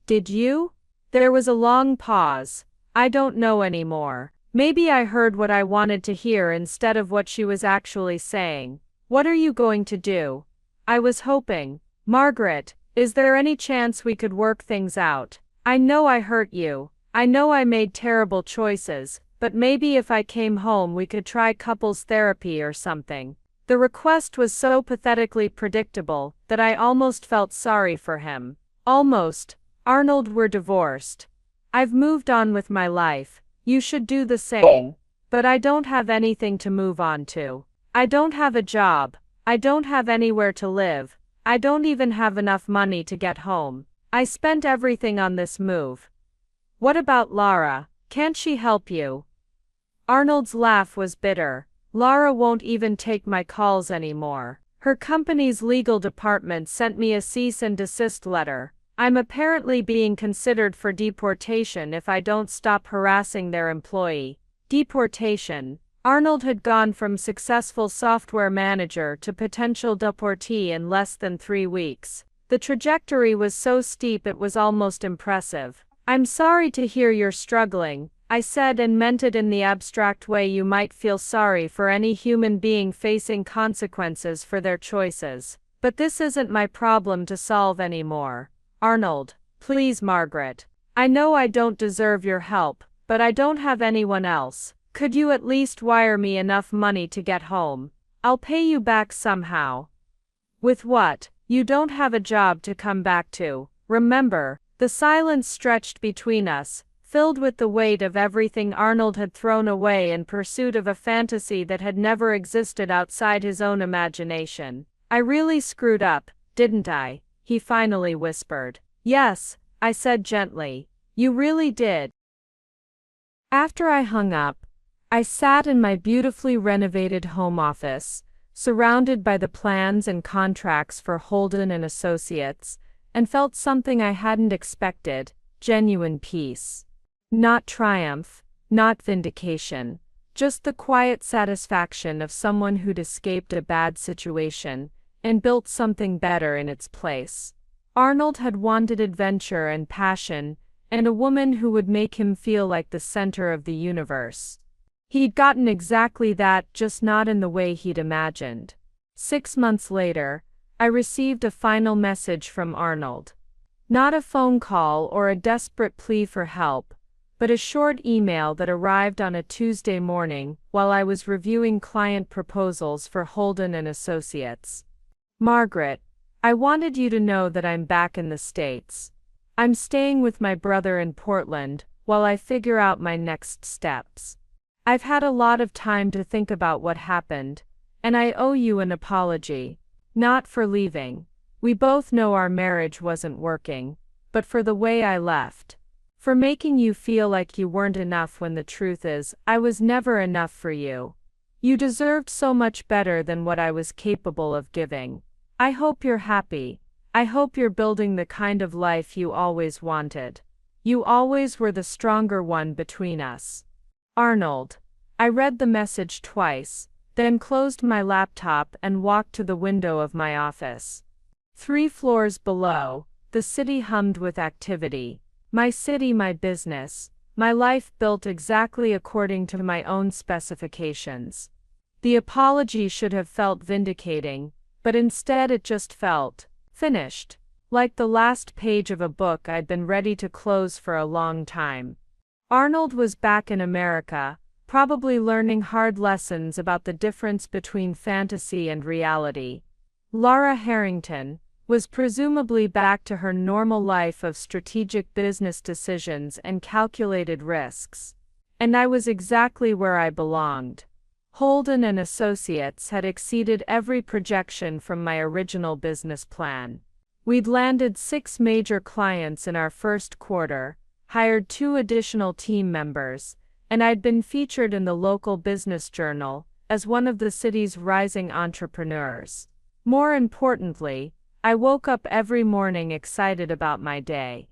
"Did you?" There was a long pause. "I don't know anymore. Maybe I heard what I wanted to hear instead of what she was actually saying. What are you going to do?" "I was hoping. Margaret, is there any chance we could work things out? I know I hurt you. I know I made terrible choices, but maybe if I came home we could try couples therapy or something." The request was so pathetically predictable that I almost felt sorry for him. Almost. "Arnold, we're divorced. I've moved on with my life. You should do the same. But I don't have anything to move on to. I don't have a job. I don't have anywhere to live. I don't even have enough money to get home. I spent everything on this move. What about Lara? Can't she help you?" Arnold's laugh was bitter. "Lara won't even take my calls anymore. Her company's legal department sent me a cease and desist letter. I'm apparently being considered for deportation if I don't stop harassing their employee." Deportation. Arnold had gone from successful software manager to potential deportee in less than 3 weeks. The trajectory was so steep it was almost impressive. "I'm sorry to hear you're struggling," I said, and meant it in the abstract way you might feel sorry for any human being facing consequences for their choices. "But this isn't my problem to solve anymore. Arnold, please Margaret. I know I don't deserve your help, but I don't have anyone else. Could you at least wire me enough money to get home? I'll pay you back somehow." "With what? You don't have a job to come back to, remember." The silence stretched between us, filled with the weight of everything Arnold had thrown away in pursuit of a fantasy that had never existed outside his own imagination. "I really screwed up, didn't I?" he finally whispered. "Yes," I said gently. "You really did." After I hung up, I sat in my beautifully renovated home office, surrounded by the plans and contracts for Holden and Associates, and felt something I hadn't expected: genuine peace. Not triumph, not vindication, just the quiet satisfaction of someone who'd escaped a bad situation, and built something better in its place. Arnold had wanted adventure and passion, and a woman who would make him feel like the center of the universe. He'd gotten exactly that, just not in the way he'd imagined. 6 months later, I received a final message from Arnold. Not a phone call or a desperate plea for help, but a short email that arrived on a Tuesday morning while I was reviewing client proposals for Holden and Associates. Margaret, I wanted you to know that I'm back in the States. I'm staying with my brother in Portland while I figure out my next steps. I've had a lot of time to think about what happened, and I owe you an apology. Not for leaving. We both know our marriage wasn't working, but for the way I left. For making you feel like you weren't enough when the truth is, I was never enough for you. You deserved so much better than what I was capable of giving. I hope you're happy. I hope you're building the kind of life you always wanted. You always were the stronger one between us. Arnold. I read the message twice, then closed my laptop and walked to the window of my office. 3 floors below, the city hummed with activity. My city, my business, my life built exactly according to my own specifications. The apology should have felt vindicating, but instead it just felt finished, like the last page of a book I'd been ready to close for a long time. Arnold was back in America, probably learning hard lessons about the difference between fantasy and reality. Laura Harrington was presumably back to her normal life of strategic business decisions and calculated risks. And I was exactly where I belonged. Holden and Associates had exceeded every projection from my original business plan. We'd landed 6 major clients in our first quarter, hired 2 additional team members, and I'd been featured in the local business journal as one of the city's rising entrepreneurs. More importantly, I woke up every morning excited about my day.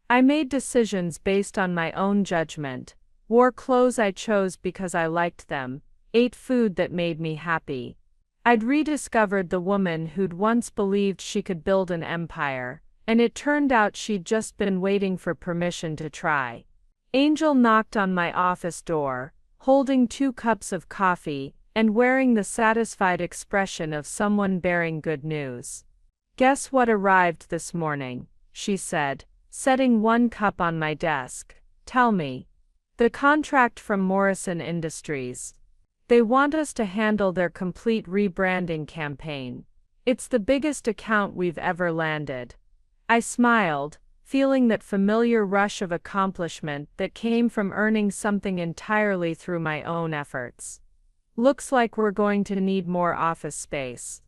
I made decisions based on my own judgment, wore clothes I chose because I liked them, ate food that made me happy. I'd rediscovered the woman who'd once believed she could build an empire, and it turned out she'd just been waiting for permission to try. Angel knocked on my office door, holding 2 cups of coffee, and wearing the satisfied expression of someone bearing good news. "Guess what arrived this morning," she said, setting 1 cup on my desk. "Tell me." "The contract from Morrison Industries. They want us to handle their complete rebranding campaign. It's the biggest account we've ever landed." I smiled, feeling that familiar rush of accomplishment that came from earning something entirely through my own efforts. "Looks like we're going to need more office space."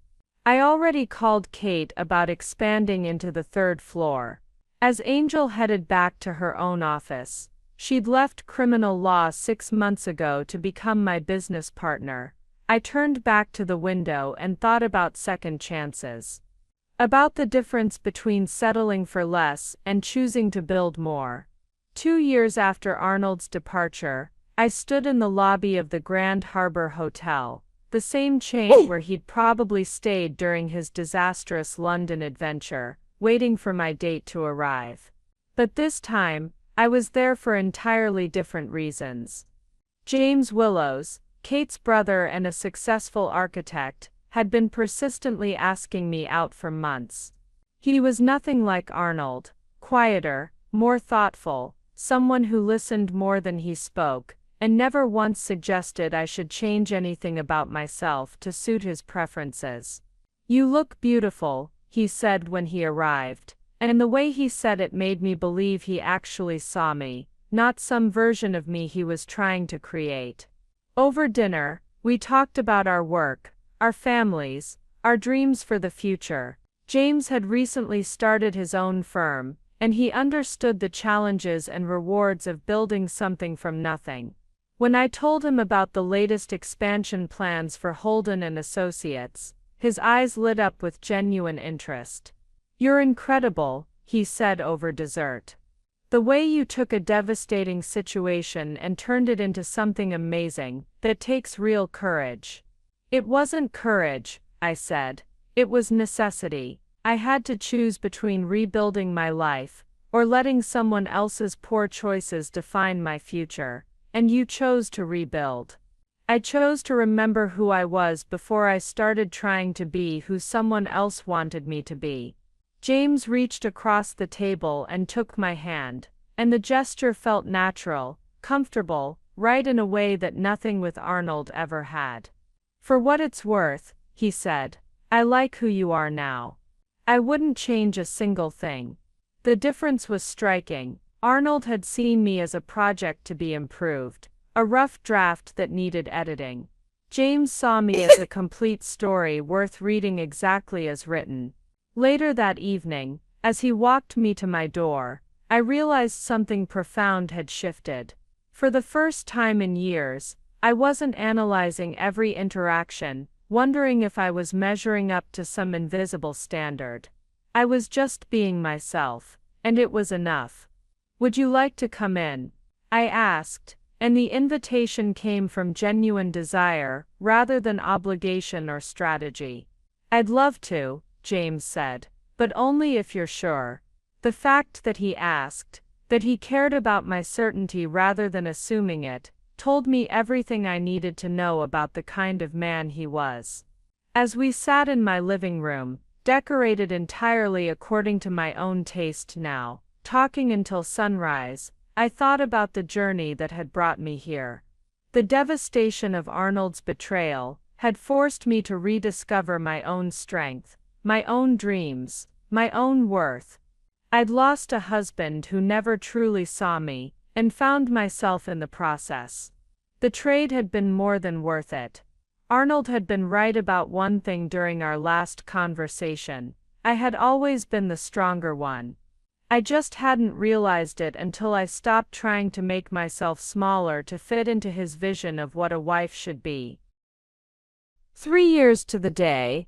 I already called Kate about expanding into the 3rd floor. As Angel headed back to her own office, she'd left criminal law 6 months ago to become my business partner. I turned back to the window and thought about second chances. About the difference between settling for less and choosing to build more. 2 years after Arnold's departure, I stood in the lobby of the Grand Harbor Hotel, the same chain where he'd probably stayed during his disastrous London adventure, waiting for my date to arrive. But this time, I was there for entirely different reasons. James Willows, Kate's brother and a successful architect, had been persistently asking me out for months. He was nothing like Arnold, quieter, more thoughtful, someone who listened more than he spoke, and never once suggested I should change anything about myself to suit his preferences. "You look beautiful," he said when he arrived, and the way he said it made me believe he actually saw me, not some version of me he was trying to create. Over dinner, we talked about our work, our families, our dreams for the future. James had recently started his own firm, and he understood the challenges and rewards of building something from nothing. When I told him about the latest expansion plans for Holden and Associates, his eyes lit up with genuine interest. "You're incredible," he said over dessert. "The way you took a devastating situation and turned it into something amazing, that takes real courage." "It wasn't courage," I said. It was necessity. I had to choose between rebuilding my life, or letting someone else's poor choices define my future, and you chose to rebuild. I chose to remember who I was before I started trying to be who someone else wanted me to be. James reached across the table and took my hand, and the gesture felt natural, comfortable, right in a way that nothing with Arnold ever had. For what it's worth, he said, I like who you are now. I wouldn't change a single thing. The difference was striking. Arnold had seen me as a project to be improved, a rough draft that needed editing. James saw me as a complete story worth reading exactly as written. Later that evening, as he walked me to my door, I realized something profound had shifted. For the first time in years, I wasn't analyzing every interaction, wondering if I was measuring up to some invisible standard. I was just being myself, and it was enough. Would you like to come in? I asked, and the invitation came from genuine desire, rather than obligation or strategy. I'd love to, James said, but only if you're sure. The fact that he asked, that he cared about my certainty rather than assuming it, told me everything I needed to know about the kind of man he was. As we sat in my living room, decorated entirely according to my own taste now, talking until sunrise, I thought about the journey that had brought me here. The devastation of Arnold's betrayal had forced me to rediscover my own strength, my own dreams, my own worth. I'd lost a husband who never truly saw me, and found myself in the process. The trade had been more than worth it. Arnold had been right about one thing during our last conversation. I had always been the stronger one. I just hadn't realized it until I stopped trying to make myself smaller to fit into his vision of what a wife should be. 3 years to the day,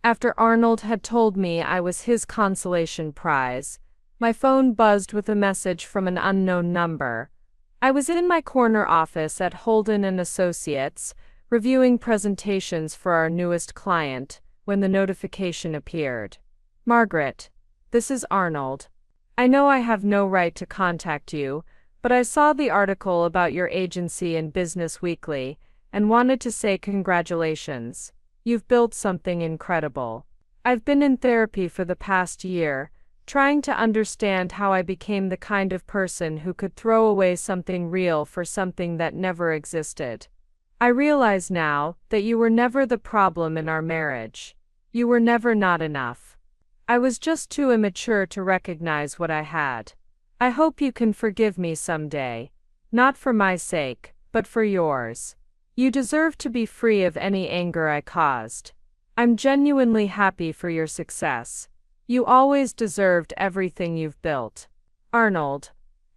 after Arnold had told me I was his consolation prize, my phone buzzed with a message from an unknown number. I was in my corner office at Holden & Associates, reviewing presentations for our newest client, when the notification appeared. Margaret, this is Arnold. I know I have no right to contact you, but I saw the article about your agency in Business Weekly, and wanted to say congratulations. You've built something incredible. I've been in therapy for the past year, trying to understand how I became the kind of person who could throw away something real for something that never existed. I realize now that you were never the problem in our marriage. You were never not enough. I was just too immature to recognize what I had. I hope you can forgive me someday. Not for my sake, but for yours. You deserve to be free of any anger I caused. I'm genuinely happy for your success. You always deserved everything you've built. Arnold.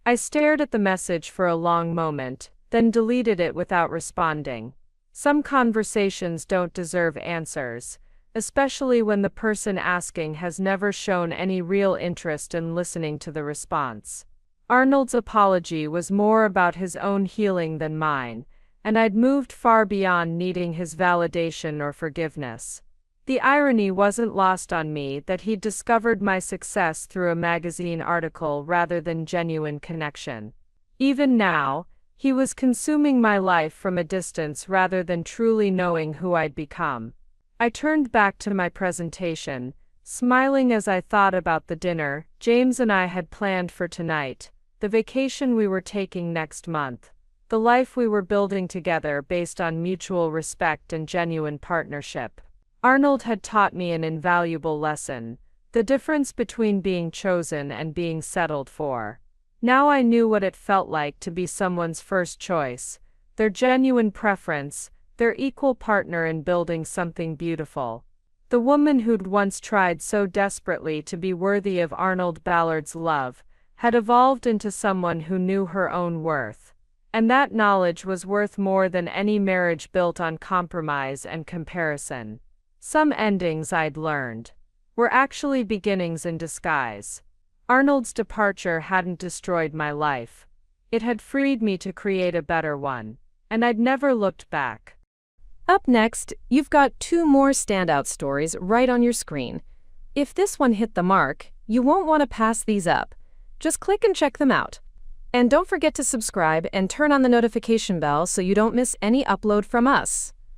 I stared at the message for a long moment, then deleted it without responding. Some conversations don't deserve answers, especially when the person asking has never shown any real interest in listening to the response. Arnold's apology was more about his own healing than mine, and I'd moved far beyond needing his validation or forgiveness. The irony wasn't lost on me that he'd discovered my success through a magazine article rather than genuine connection. Even now, he was consuming my life from a distance rather than truly knowing who I'd become. I turned back to my presentation, smiling as I thought about the dinner James and I had planned for tonight, the vacation we were taking next month, the life we were building together based on mutual respect and genuine partnership. Arnold had taught me an invaluable lesson, the difference between being chosen and being settled for. Now I knew what it felt like to be someone's first choice, their genuine preference, their equal partner in building something beautiful. The woman who'd once tried so desperately to be worthy of Arnold Ballard's love had evolved into someone who knew her own worth. And that knowledge was worth more than any marriage built on compromise and comparison. Some endings, I'd learned, were actually beginnings in disguise. Arnold's departure hadn't destroyed my life. It had freed me to create a better one, and I'd never looked back. Up next, you've got 2 more standout stories right on your screen. If this one hit the mark, you won't want to pass these up. Just click and check them out. And don't forget to subscribe and turn on the notification bell so you don't miss any upload from us.